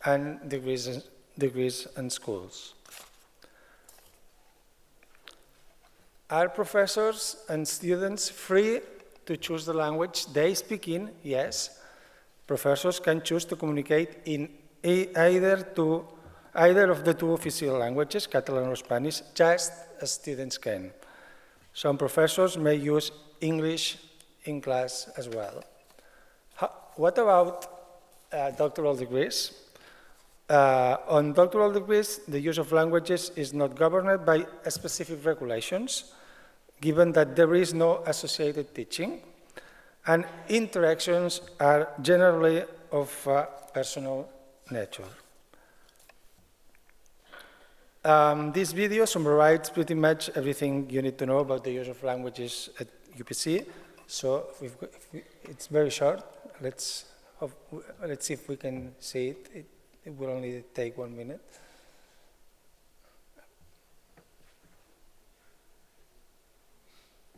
and degrees and schools. Are professors and students free to choose the language they speak in? Yes. Professors can choose to communicate in either of the two official languages, Catalan or Spanish, just as students can. Some professors may use English in class as well. What about doctoral degrees? On doctoral degrees, the use of languages is not governed by specific regulations, given that there is no associated teaching, and interactions are generally of personal nature. This video summarizes pretty much everything you need to know about the use of languages at UPC. So it's very short. Let's see if we can see it. It will only take 1 minute.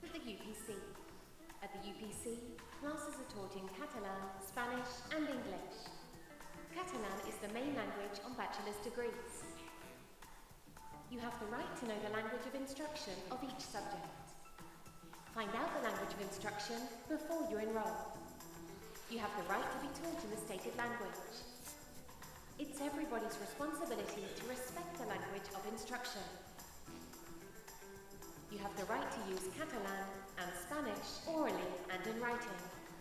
The UPC. At the UPC, classes are taught in Catalan, Spanish, and English. Catalan is the main language on bachelor's degrees. You have the right to know the language of instruction of each subject. Find out the language of instruction before you enroll. You have the right to be taught in the stated language. It's everybody's responsibility to respect the language of instruction. You have the right to use Catalan and Spanish orally and in writing.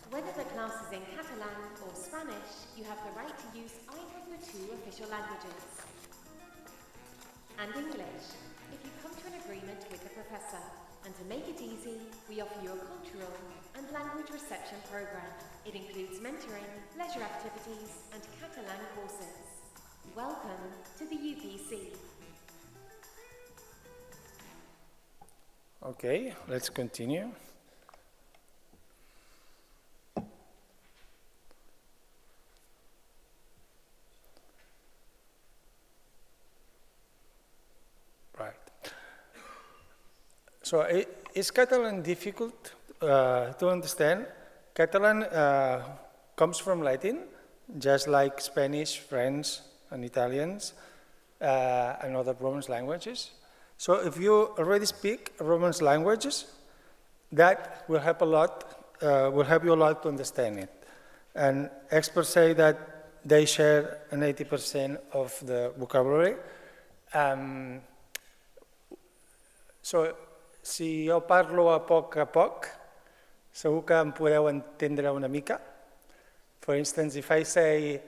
Whether the class is in Catalan or Spanish, you have the right to use either of the two official languages. And English, if you come to an agreement with the professor. And to make it easy, we offer you a cultural and language reception program. It includes mentoring, leisure activities, and Catalan courses. Welcome to the UPC. Okay, let's continue. Right. So is Catalan difficult to understand? Catalan comes from Latin, just like Spanish, French, and Italians, and other Romance languages. So if you already speak Romance languages, that will help a lot, will help you a lot to understand it. And experts say that they share an 80% of the vocabulary. So, si jo parlo a poc, segur que em podeu entendre una mica. For instance, if I say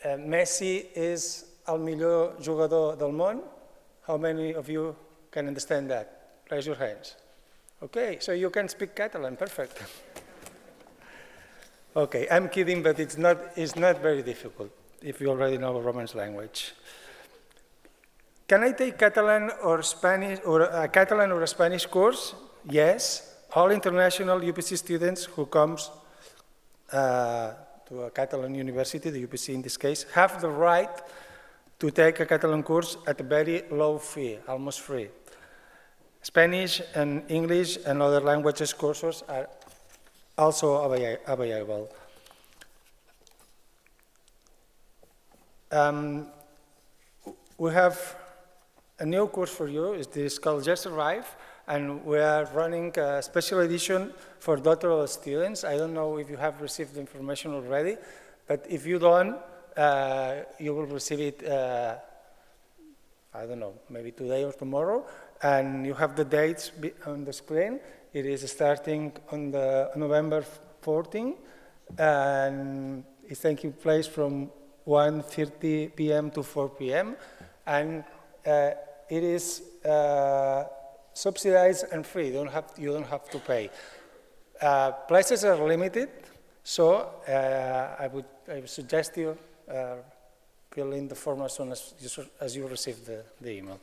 Messi és el millor jugador del món, how many of you can understand that? Raise your hands. Okay, so you can speak Catalan, perfect. Okay, I'm kidding, but it's not very difficult if you already know a Romance language. Can I take Catalan or Spanish, or a Catalan or a Spanish course? Yes. All international UPC students who comes to a Catalan university, the UPC in this case, have the right to take a Catalan course at a very low fee, almost free. Spanish and English and other languages courses are also available. We have a new course for you. It's called Just Arrive, and we are running a special edition for doctoral students. I don't know if you have received the information already, but if you don't, you will receive it, I don't know, maybe today or tomorrow, and you have the dates on the screen. It is starting on the November 14, and it's taking place from 1:30 p.m. to 4 p.m., and it is subsidized and free. You don't have to pay. Places are limited, so I would suggest you fill in the form as soon as you receive the email.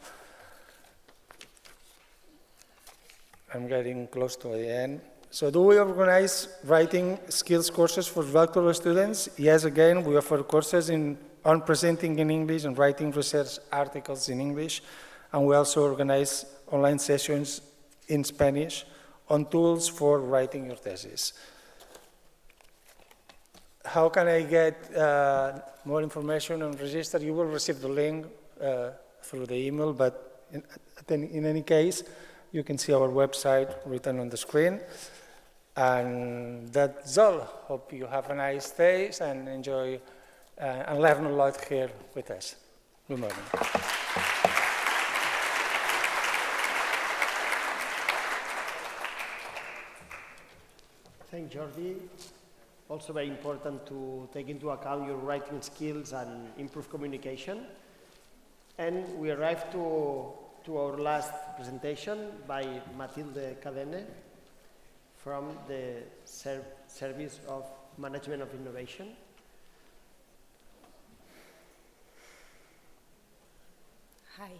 I'm getting close to the end. So do we organize writing skills courses for doctoral students? Yes, again, we offer courses on presenting in English and writing research articles in English. And we also organize online sessions in Spanish on tools for writing your thesis. How can I get more information and register? You will receive the link through the email, but in any case, you can see our website written on the screen. And that's all. Hope you have a nice day and enjoy and learn a lot here with us. Good morning. Thank Jordi. Also very important to take into account your writing skills and improve communication. And we arrived to our last presentation by Matilde Cadene from the Service of Management of Innovation. Hi.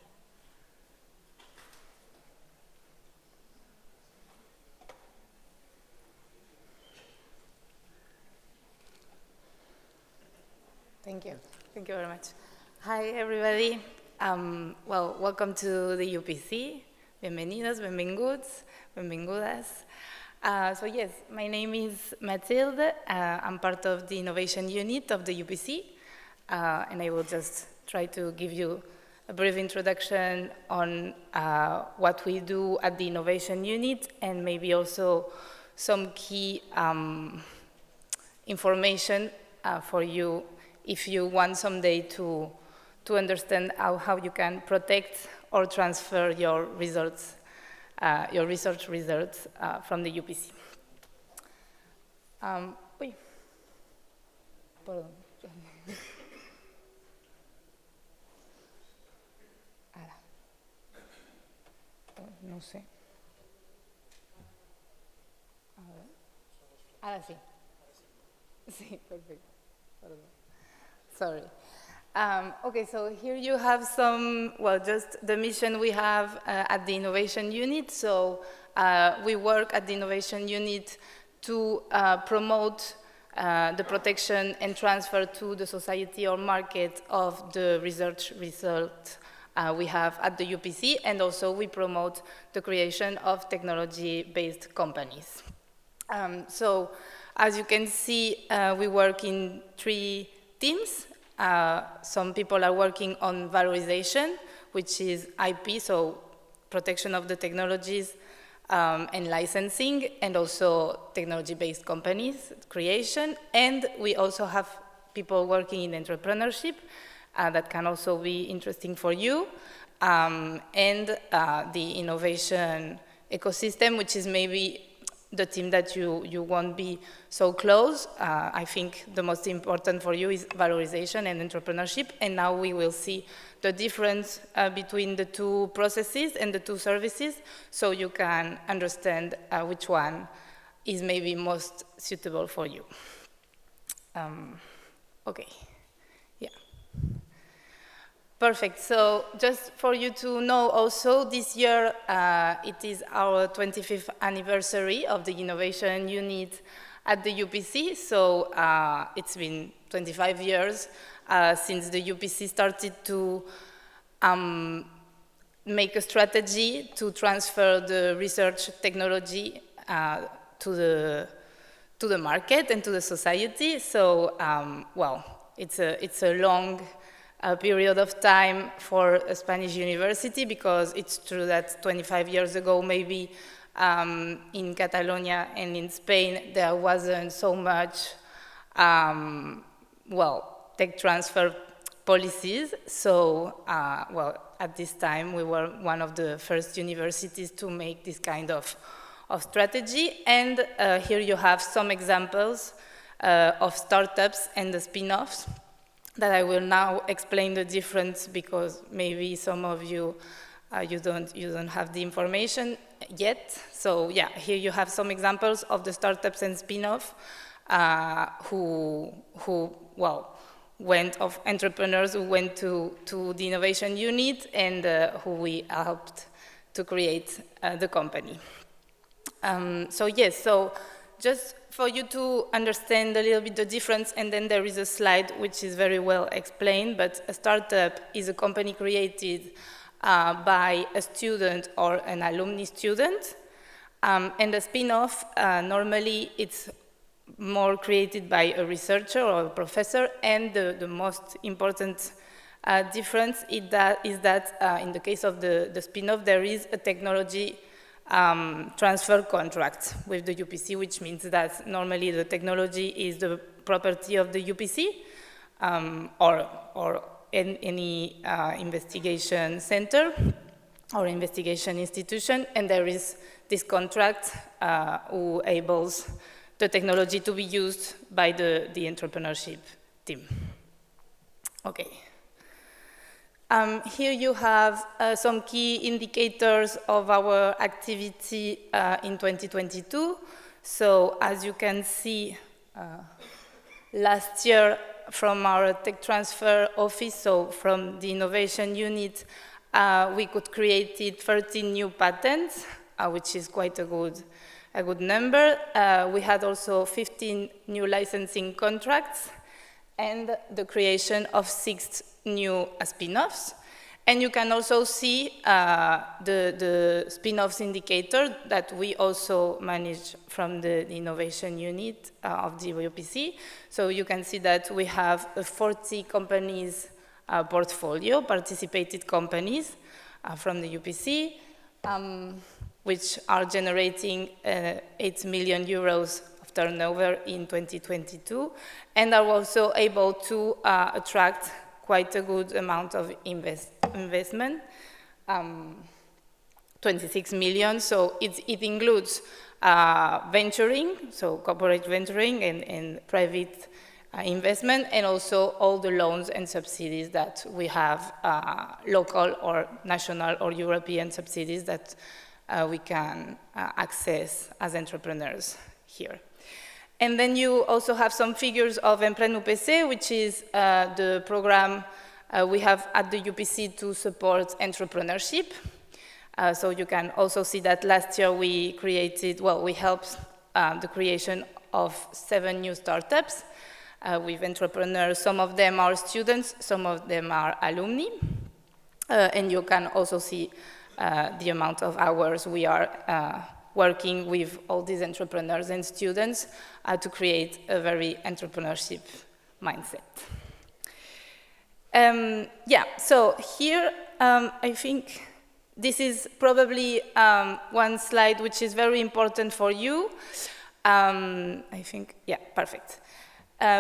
Thank you. Thank you very much. Hi, everybody. Well, welcome to the UPC. Bienvenidos, benvinguts, benvingudas. So yes, my name is Matilde. I'm part of the innovation unit of the UPC, and I will just try to give you a brief introduction on what we do at the innovation unit, and maybe also some key information for you if you want someday to understand how you can protect or transfer your results, your research results from the UPC. Uy. Perdón. No sé. A ver. Ahora sí. Sí, perfecto. Perdón. Sorry. Okay, so here you have some, well, just the mission we have at the Innovation Unit. So we work at the Innovation Unit to promote the protection and transfer to the society or market of the research results we have at the UPC, and also we promote the creation of technology-based companies. So as you can see, we work in 3 teams. Some people are working on valorization, which is IP, so protection of the technologies and licensing, and also technology-based companies creation. And we also have people working in entrepreneurship that can also be interesting for you, and the innovation ecosystem, which is maybe the team that you won't be so close. I think the most important for you is valorization and entrepreneurship, and now we will see the difference between the two processes and the two services, so you can understand which one is maybe most suitable for you. Okay, yeah. Perfect, so just for you to know also, this year it is our 25th anniversary of the Innovation Unit at the UPC, so it's been 25 years since the UPC started to make a strategy to transfer the research technology to the market and to the society. So, well, it's a long period of time for a Spanish university, because it's true that 25 years ago, maybe in Catalonia and in Spain, there wasn't so much, well, tech transfer policies. So, well, at this time, we were one of the first universities to make this kind of strategy. And here you have some examples of startups and the spin-offs that I will now explain the difference, because maybe some of you, you don't have the information yet. So yeah, here you have some examples of the startups and spin-off who well, of entrepreneurs who went to the Innovation Unit, and who we helped to create the company. So yes, so just for you to understand a little bit the difference, and then there is a slide which is very well explained, but a startup is a company created by a student or an alumni student, and a spin-off, normally it's more created by a researcher or a professor, and the most important difference is that in the case of the spin-off, there is a technology transfer contract with the UPC, which means that normally the technology is the property of the UPC or any investigation center or investigation institution, and there is this contract who enables the technology to be used by the entrepreneurship team. Okay. Here you have some key indicators of our activity in 2022. So as you can see, last year from our tech transfer office, so from the innovation unit, we could create 13 new patents, which is quite a good number. We had also 15 new licensing contracts and the creation of 6 new spin-offs. And you can also see the spin-offs indicator that we also manage from the innovation unit of the UPC. So you can see that we have a 40 companies portfolio, participated companies from the UPC, which are generating 8 million euros of turnover in 2022, and are also able to attract quite a good amount of investment, 26 million. So it includes venturing, so corporate venturing and private investment, and also all the loans and subsidies that we have, local or national or European subsidies that we can access as entrepreneurs here. And then you also have some figures of Emprèn UPC, which is the program we have at the UPC to support entrepreneurship. So you can also see that last year we created, well, we helped the creation of 7 new startups with entrepreneurs. Some of them are students, some of them are alumni. And you can also see the amount of hours we are working with all these entrepreneurs and students to create a very entrepreneurship mindset. Yeah, so here I think this is probably one slide which is very important for you. I think, yeah, perfect.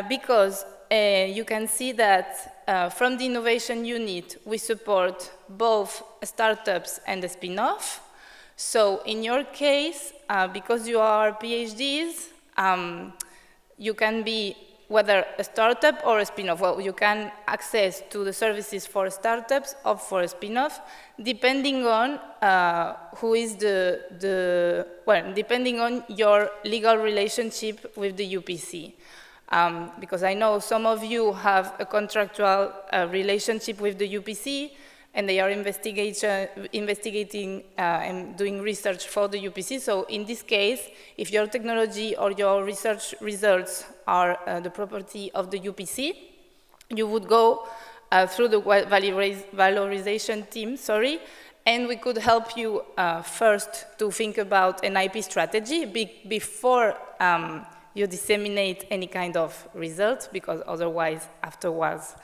Because you can see that from the innovation unit, we support both startups and a spin-off. So in your case, because you are PhDs, you can be whether a startup or a spin-off. Well, you can access to the services for startups or for a spin-off, depending on who is depending on your legal relationship with the UPC. Because I know some of you have a contractual relationship with the UPC, and they are investigating and doing research for the UPC. So in this case, if your technology or your research results are the property of the UPC, you would go through the valorization team, and we could help you first to think about an IP strategy before you disseminate any kind of results, because otherwise, afterwards,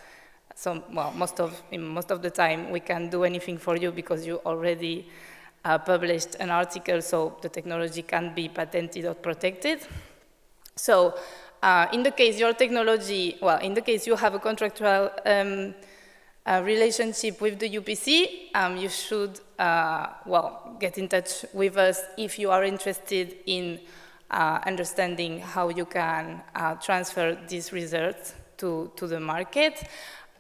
most of the time, we can't do anything for you because you already published an article, so the technology can't be patented or protected. So in the case your technology, in the case you have a contractual relationship with the UPC, you should, get in touch with us if you are interested in understanding how you can transfer these results to the market.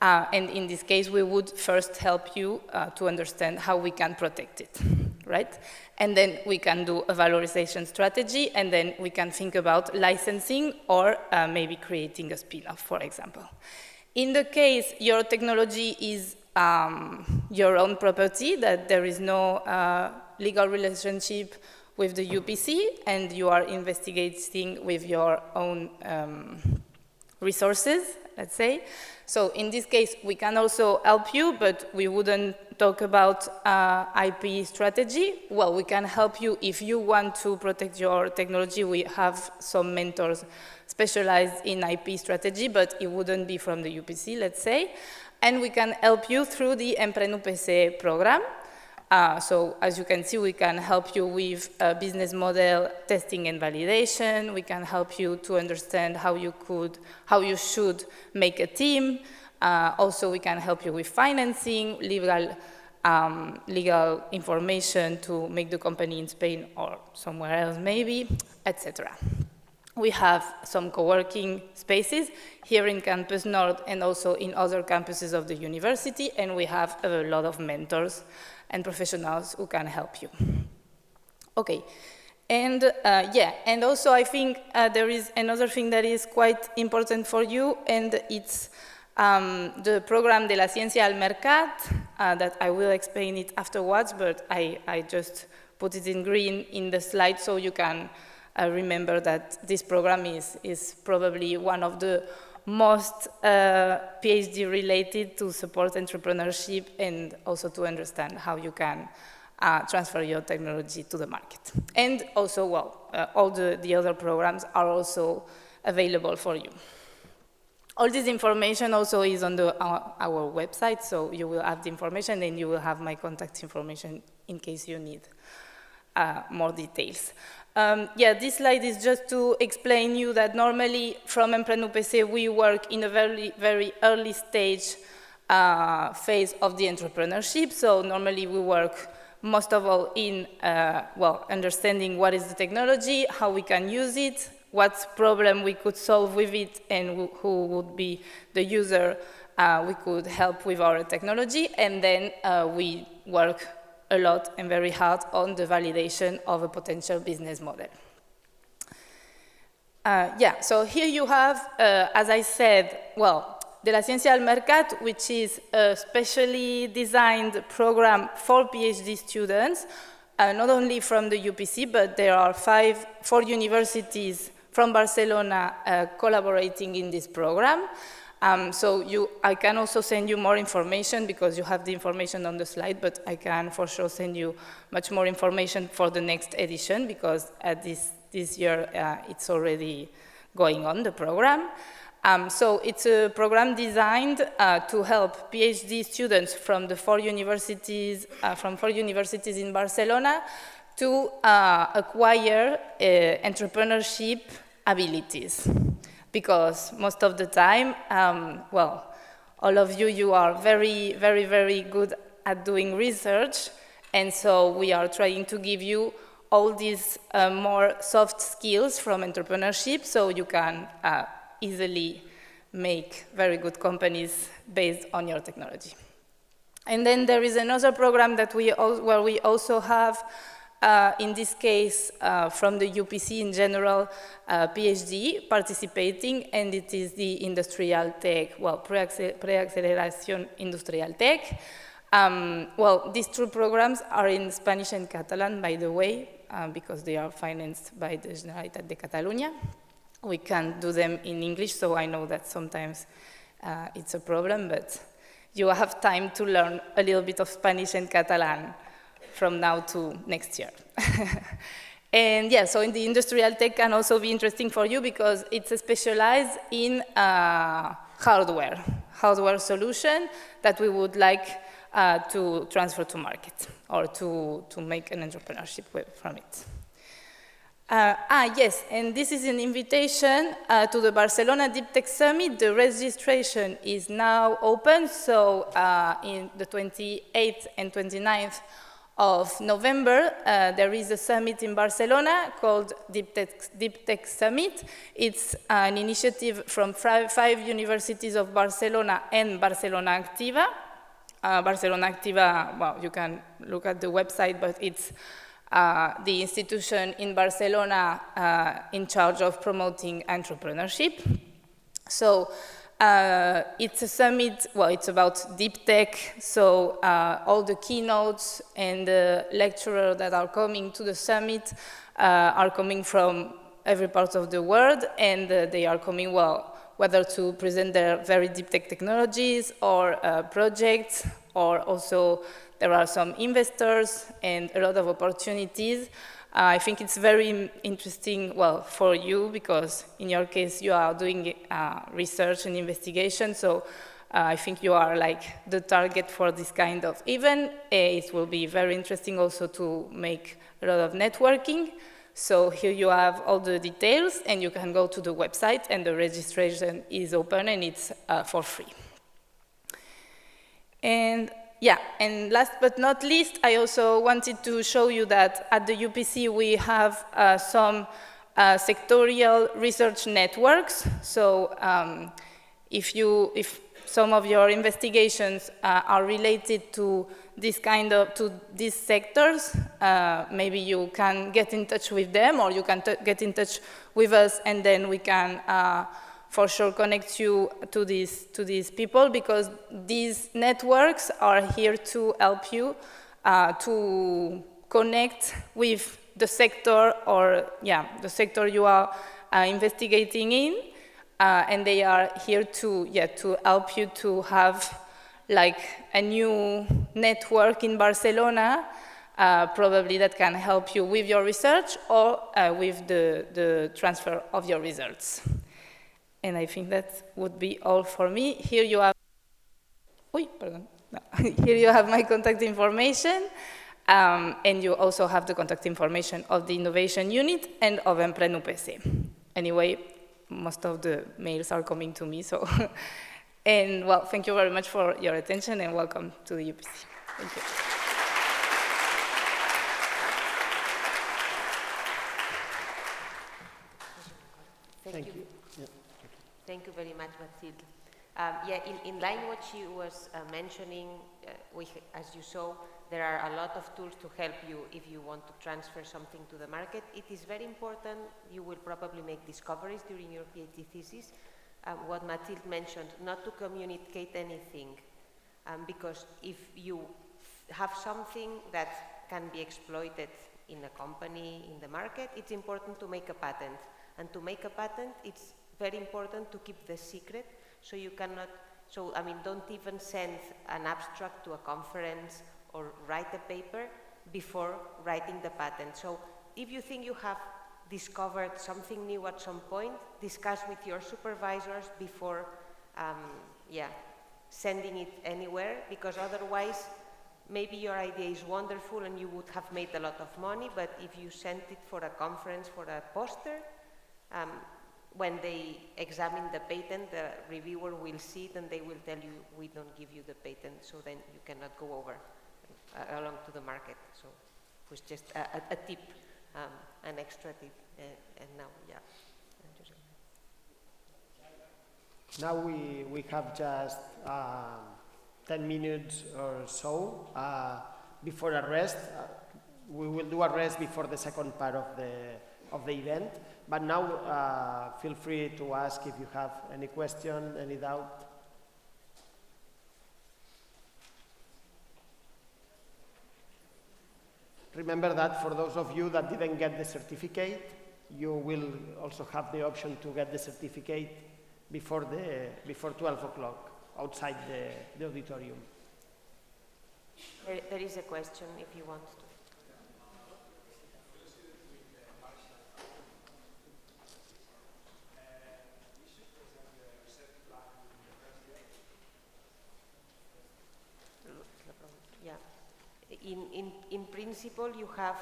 And in this case, we would first help you to understand how we can protect it, right? And then we can do a valorization strategy, and then we can think about licensing or maybe creating a spin-off, for example. In the case your technology is your own property, that there is no legal relationship with the UPC, and you are investigating with your own resources, let's say. So in this case, we can also help you, but we wouldn't talk about IP strategy. Well, we can help you if you want to protect your technology. We have some mentors specialized in IP strategy, but it wouldn't be from the UPC, let's say. And we can help you through the Emprende UPC program. So as you can see, we can help you with business model testing and validation. We can help you to understand how you should make a team. Also, we can help you with financing, legal information to make the company in Spain or somewhere else maybe, etc. We have some co-working spaces here in Campus North and also in other campuses of the university, and we have a lot of mentors and professionals who can help you. Okay, and and also I think there is another thing that is quite important for you, and it's the program de la ciencia al mercat, that I will explain it afterwards, but I just put it in green in the slide so you can remember that this program is probably one of the most PhD related to support entrepreneurship and also to understand how you can transfer your technology to the market. And also, all the other programs are also available for you. All this information also is on our website, so you will have the information and you will have my contact information in case you need more details. This slide is just to explain you that normally from Emprende UPC we work in a very, very early stage phase of the entrepreneurship. So normally we work most of all in understanding what is the technology, how we can use it, what problem we could solve with it, and who would be the user we could help with our technology. And then we work a lot and very hard on the validation of a potential business model. So here you have, as I said, de la ciencia al mercat, which is a specially designed program for PhD students, not only from the UPC, but there are 4 universities from Barcelona collaborating in this program. I can also send you more information because you have the information on the slide, but I can for sure send you much more information for the next edition because this year it's already going on, the program. So it's a program designed to help PhD students from the four universities in Barcelona to acquire entrepreneurship abilities. Because most of the time, well, all of you are very, very, very good at doing research, and so we are trying to give you all these more soft skills from entrepreneurship so you can easily make very good companies based on your technology. And then there is another program that where we also have, in this case, from the UPC in general, PhD participating, and it is the Industrial Tech, well, Pre-Acceleración Industrial Tech. Well, these two programs are in Spanish and Catalan, by the way, because they are financed by the Generalitat de Catalunya. We can't do them in English, so I know that sometimes it's a problem, but you have time to learn a little bit of Spanish and Catalan from now to next year. And yeah, so in the industrial tech can also be interesting for you because it's specialized in hardware solution that we would like to transfer to market or to make an entrepreneurship from it. Yes, and this is an invitation to the Barcelona Deep Tech Summit. The registration is now open, so in the 28th and 29th of November, there is a summit in Barcelona called Deep Tech Summit. It's an initiative from five universities of Barcelona and Barcelona Activa. Barcelona Activa, well, you can look at the website, but it's the institution in Barcelona in charge of promoting entrepreneurship. So it's a summit, well, it's about deep tech, so all the keynotes and the lecturers that are coming to the summit are coming from every part of the world, and they are coming, well, whether to present their very deep tech technologies or projects, or also there are some investors and a lot of opportunities. I think it's very interesting, well, for you, because in your case you are doing research and investigation, so I think you are like the target for this kind of event. It will be very interesting also to make a lot of networking. So here you have all the details, and you can go to the website, and the registration is open, and it's for free. And yeah, and last but not least, I also wanted to show you that at the UPC we have some sectorial research networks. So if some of your investigations are related to these sectors, maybe you can get in touch with them, or you can get in touch with us, and then we can for sure connect you to these people, because these networks are here to help you to connect with the sector, or the sector you are investigating in, and they are here to help you to have like a new network in Barcelona, probably that can help you with your research or with the transfer of your results. And I think that would be all for me. Here you have, Here you have my contact information, and you also have the contact information of the innovation unit and of Empren UPC. Anyway, most of the mails are coming to me, so. And well, thank you very much for your attention, and welcome to the UPC. Thank you. Thank you. Yeah. Thank you very much, Mathilde. In line what she was mentioning, as you saw, there are a lot of tools to help you if you want to transfer something to the market. It is very important. You will probably make discoveries during your PhD thesis. What Mathilde mentioned, not to communicate anything, because if you have something that can be exploited in a company, in the market, it's important to make a patent. And to make a patent, it's very important to keep the secret, so you cannot, don't even send an abstract to a conference or write a paper before writing the patent. So if you think you have discovered something new at some point, discuss with your supervisors before sending it anywhere, because otherwise maybe your idea is wonderful and you would have made a lot of money, but if you sent it for a conference, for a poster, when they examine the patent, the reviewer will see it and they will tell you, we don't give you the patent, so then you cannot go over along to the market. So it was just a tip, an extra tip, and now, yeah. Now we have just 10 minutes or so before a rest. We will do a rest before the second part of the event. But now feel free to ask if you have any question, any doubt. Remember that for those of you that didn't get the certificate, you will also have the option to get the certificate before 12 o'clock outside the auditorium. There is a question if you want to. Yeah. In principle, you have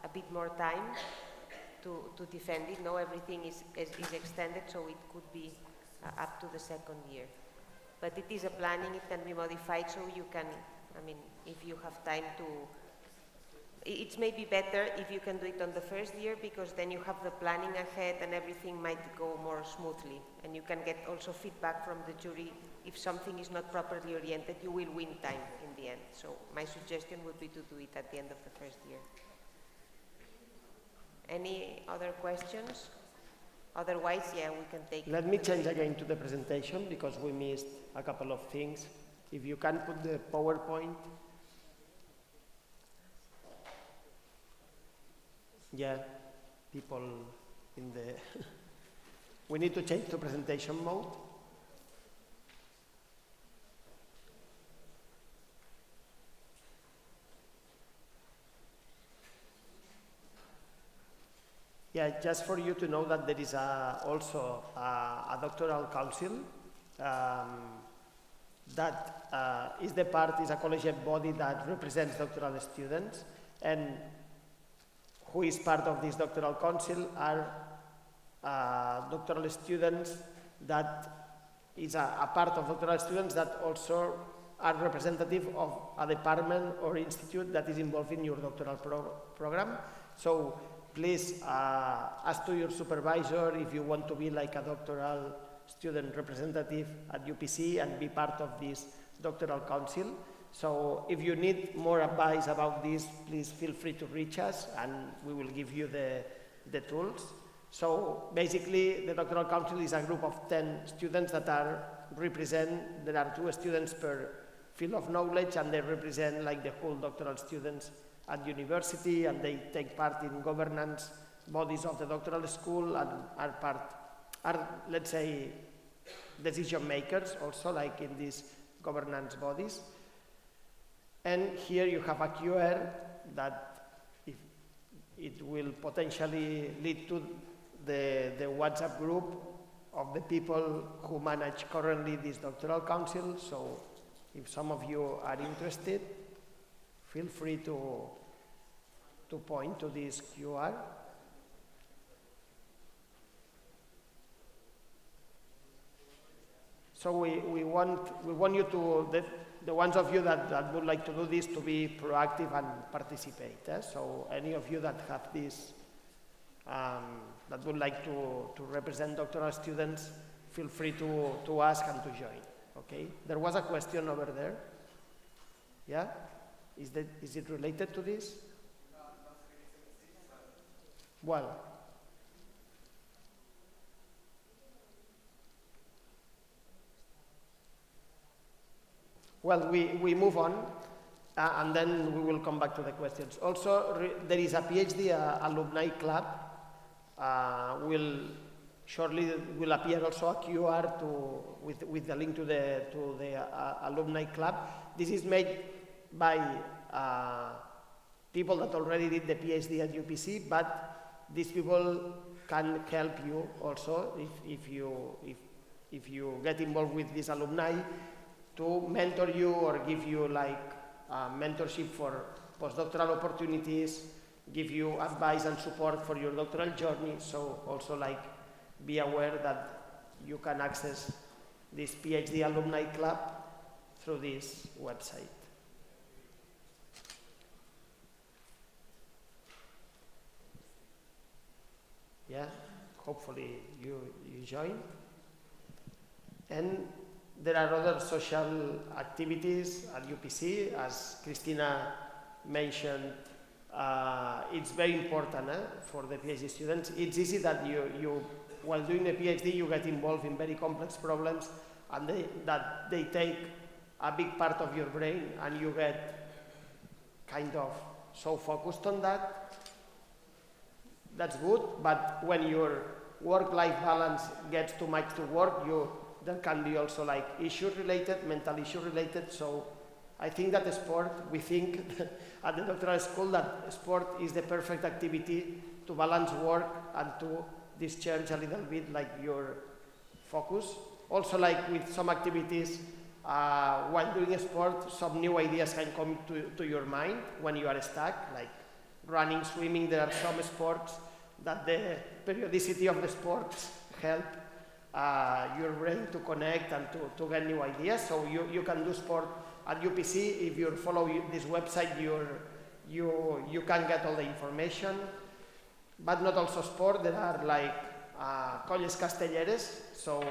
a bit more time to defend it. No, everything is extended, so it could be up to the second year. But it is a planning, it can be modified, so you can, I mean, if you have time to, it's maybe better if you can do it on the first year, because then you have the planning ahead and everything might go more smoothly. And you can get also feedback from the jury. If something is not properly oriented, you will win time in the end. So my suggestion would be to do it at the end of the first year. Any other questions? Otherwise, yeah, we can take... Let me change again to the presentation because we missed a couple of things. If you can put the PowerPoint. Yeah, people in the... We need to change to presentation mode. Yeah, just for you to know that there is also a doctoral council that is a collegiate body that represents doctoral students, and who is part of this doctoral council are doctoral students that is a part of doctoral students that also are representative of a department or institute that is involved in your doctoral program. So please ask to your supervisor if you want to be like a doctoral student representative at UPC and be part of this doctoral council. So if you need more advice about this, please feel free to reach us and we will give you the tools. So basically the doctoral council is a group of 10 students that there are 2 students per field of knowledge, and they represent like the whole doctoral students at university, and they take part in governance bodies of the doctoral school and are let's say decision makers also, like in these governance bodies. And here you have a QR that if it will potentially lead to the WhatsApp group of the people who manage currently this doctoral council. So if some of you are interested, feel free to point to this QR. So we want you to, the ones of you that would like to do this, to be proactive and participate. So any of you that have this, that would like to represent doctoral students, feel free to ask and to join. Okay? There was a question over there. Yeah? Is it related to this? Well, we move on, and then we will come back to the questions. Also, there is a PhD alumni club. Shortly will appear also a QR with the link to the alumni club. This is made by people that already did the PhD at UPC, but these people can help you also if you get involved with these alumni to mentor you or give you like mentorship for postdoctoral opportunities, give you advice and support for your doctoral journey. So also like be aware that you can access this PhD alumni club through this website. Yeah, hopefully you join. And there are other social activities at UPC, as Christina mentioned. It's very important for the PhD students. It's easy that you while doing a PhD, you get involved in very complex problems, and that they take a big part of your brain, and you get kind of so focused on that. That's good, but when your work-life balance gets too much to work, there can be also like issue-related, mental issue-related. So I think that sport, we think at the doctoral school that sport is the perfect activity to balance work and to discharge a little bit like your focus. Also like with some activities, while doing sport, some new ideas can come to your mind when you are stuck, like running, swimming. There are some sports that the periodicity of the sports help your brain to connect and to get new ideas. So you can do sport at UPC. If you follow this website, you can get all the information. But not also sport. There are like colles castelleres. So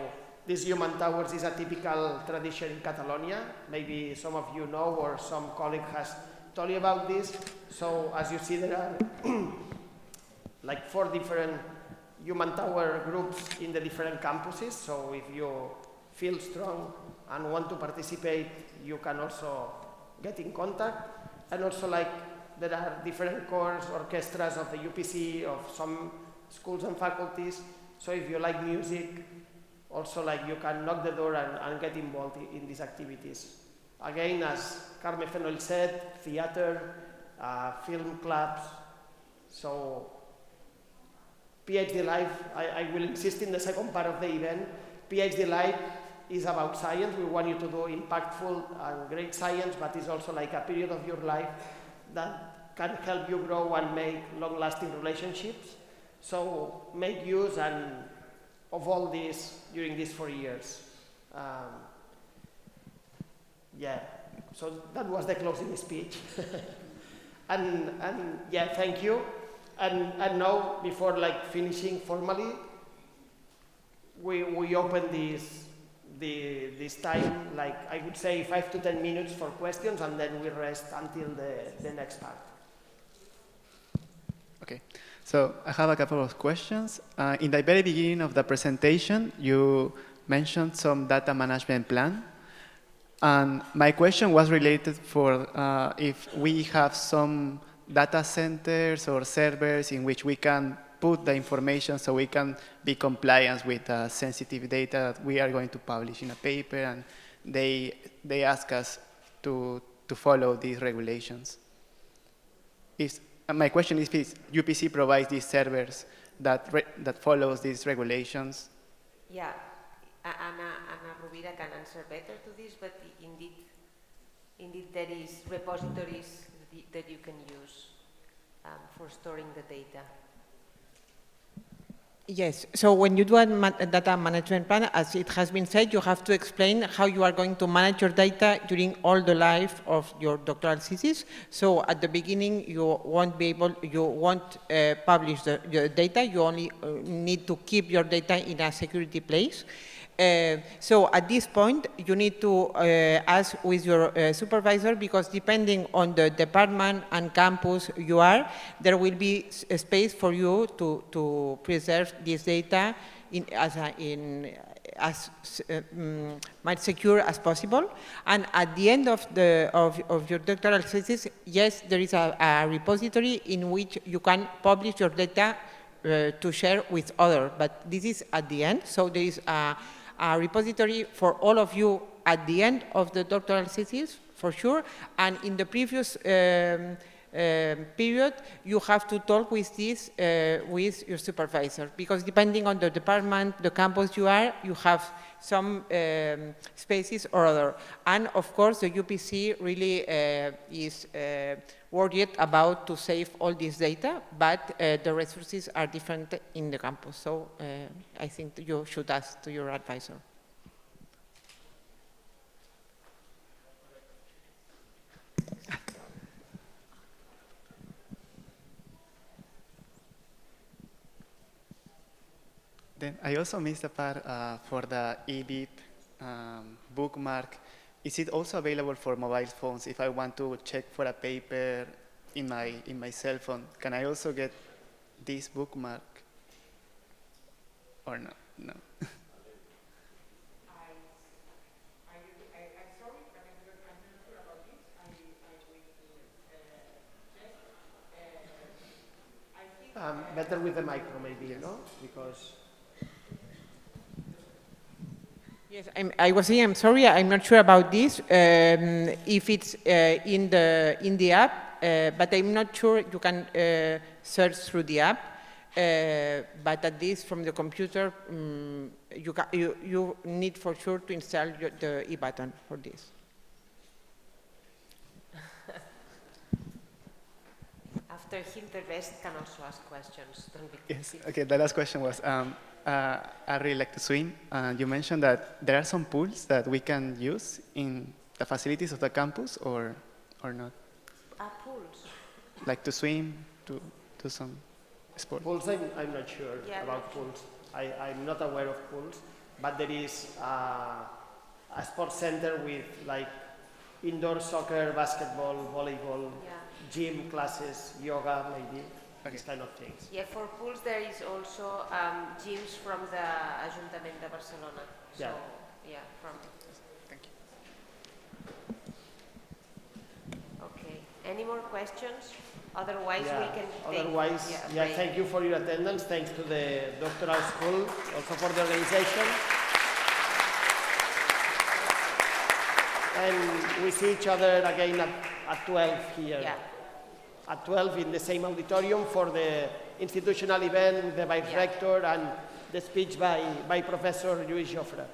this human towers is a typical tradition in Catalonia. Maybe some of you know, or some colleague has told you about this. So as you see, there are like 4 different human tower groups in the different campuses. So if you feel strong and want to participate, you can also get in contact. And also like there are different chorus, orchestras of the UPC, of some schools and faculties. So if you like music, also like you can knock the door and get involved in these activities. Again, as Carme Fenoll said, theater, film clubs. So PhD Live, I will insist in the second part of the event. PhD Live is about science. We want you to do impactful and great science, but it's also like a period of your life that can help you grow and make long-lasting relationships. So make use of all this during these 4 years. Yeah, so that was the closing speech. and yeah, thank you. And now, before like finishing formally, we open this time, like I would say 5 to 10 minutes for questions, and then we rest until the next part. Okay, so I have a couple of questions. In the very beginning of the presentation, you mentioned some data management plan. And my question was related for if we have some data centers or servers in which we can put the information so we can be compliant with sensitive data that we are going to publish in a paper, and they ask us to follow these regulations. My question is if UPC provides these servers that follows these regulations. Yeah, Ana Rovira can answer better to this, but indeed there is repositories that you can use for storing the data. Yes, so when you do a data management plan, as it has been said, you have to explain how you are going to manage your data during all the life of your doctoral thesis. So at the beginning, you won't publish your data, you only need to keep your data in a security place. So at this point, you need to ask with your supervisor, because depending on the department and campus you are, there will be a space for you to preserve this data as much secure as possible. And at the end of your doctoral thesis, yes, there is a repository in which you can publish your data to share with others. But this is at the end, so there is a repository for all of you at the end of the doctoral thesis, for sure. And in the previous period, you have to talk with this with your supervisor, because depending on the department, the campus you are, you have some spaces or other. And of course, the UPC really is worried about to save all this data, but the resources are different in the campus. So I think you should ask to your advisor. Then I also missed the part for the EBIT bookmark. Is it also available for mobile phones? If I want to check for a paper in my cell phone, can I also get this bookmark? Or no? No. Better with the micro, maybe, no? Because. Yes, I was saying, I'm sorry, I'm not sure about this, if it's in the app, but I'm not sure you can search through the app, but at least from the computer, you need for sure to install the e-button for this. After him, the rest can also ask questions. Don't be Yes. Okay. The last question was, I really like to swim. You mentioned that there are some pools that we can use in the facilities of the campus, or not. Pools. Like to swim, to do some sport. Pools, I'm not sure about pools. I'm not aware of pools, but there is a sports center with like indoor soccer, basketball, volleyball, gym classes, yoga, maybe, these kind of things. Yeah, for pools there is also gyms from the Ayuntament de Barcelona. So, yeah, from. Thank you. Okay. Any more questions? Otherwise, we can Otherwise, take thank you for your attendance. Thanks to the doctoral school, also for the organization. And we see each other again at 12 here. Yeah. At 12 in the same auditorium for the institutional event with the vice rector and the speech by Professor Lluís Jofre.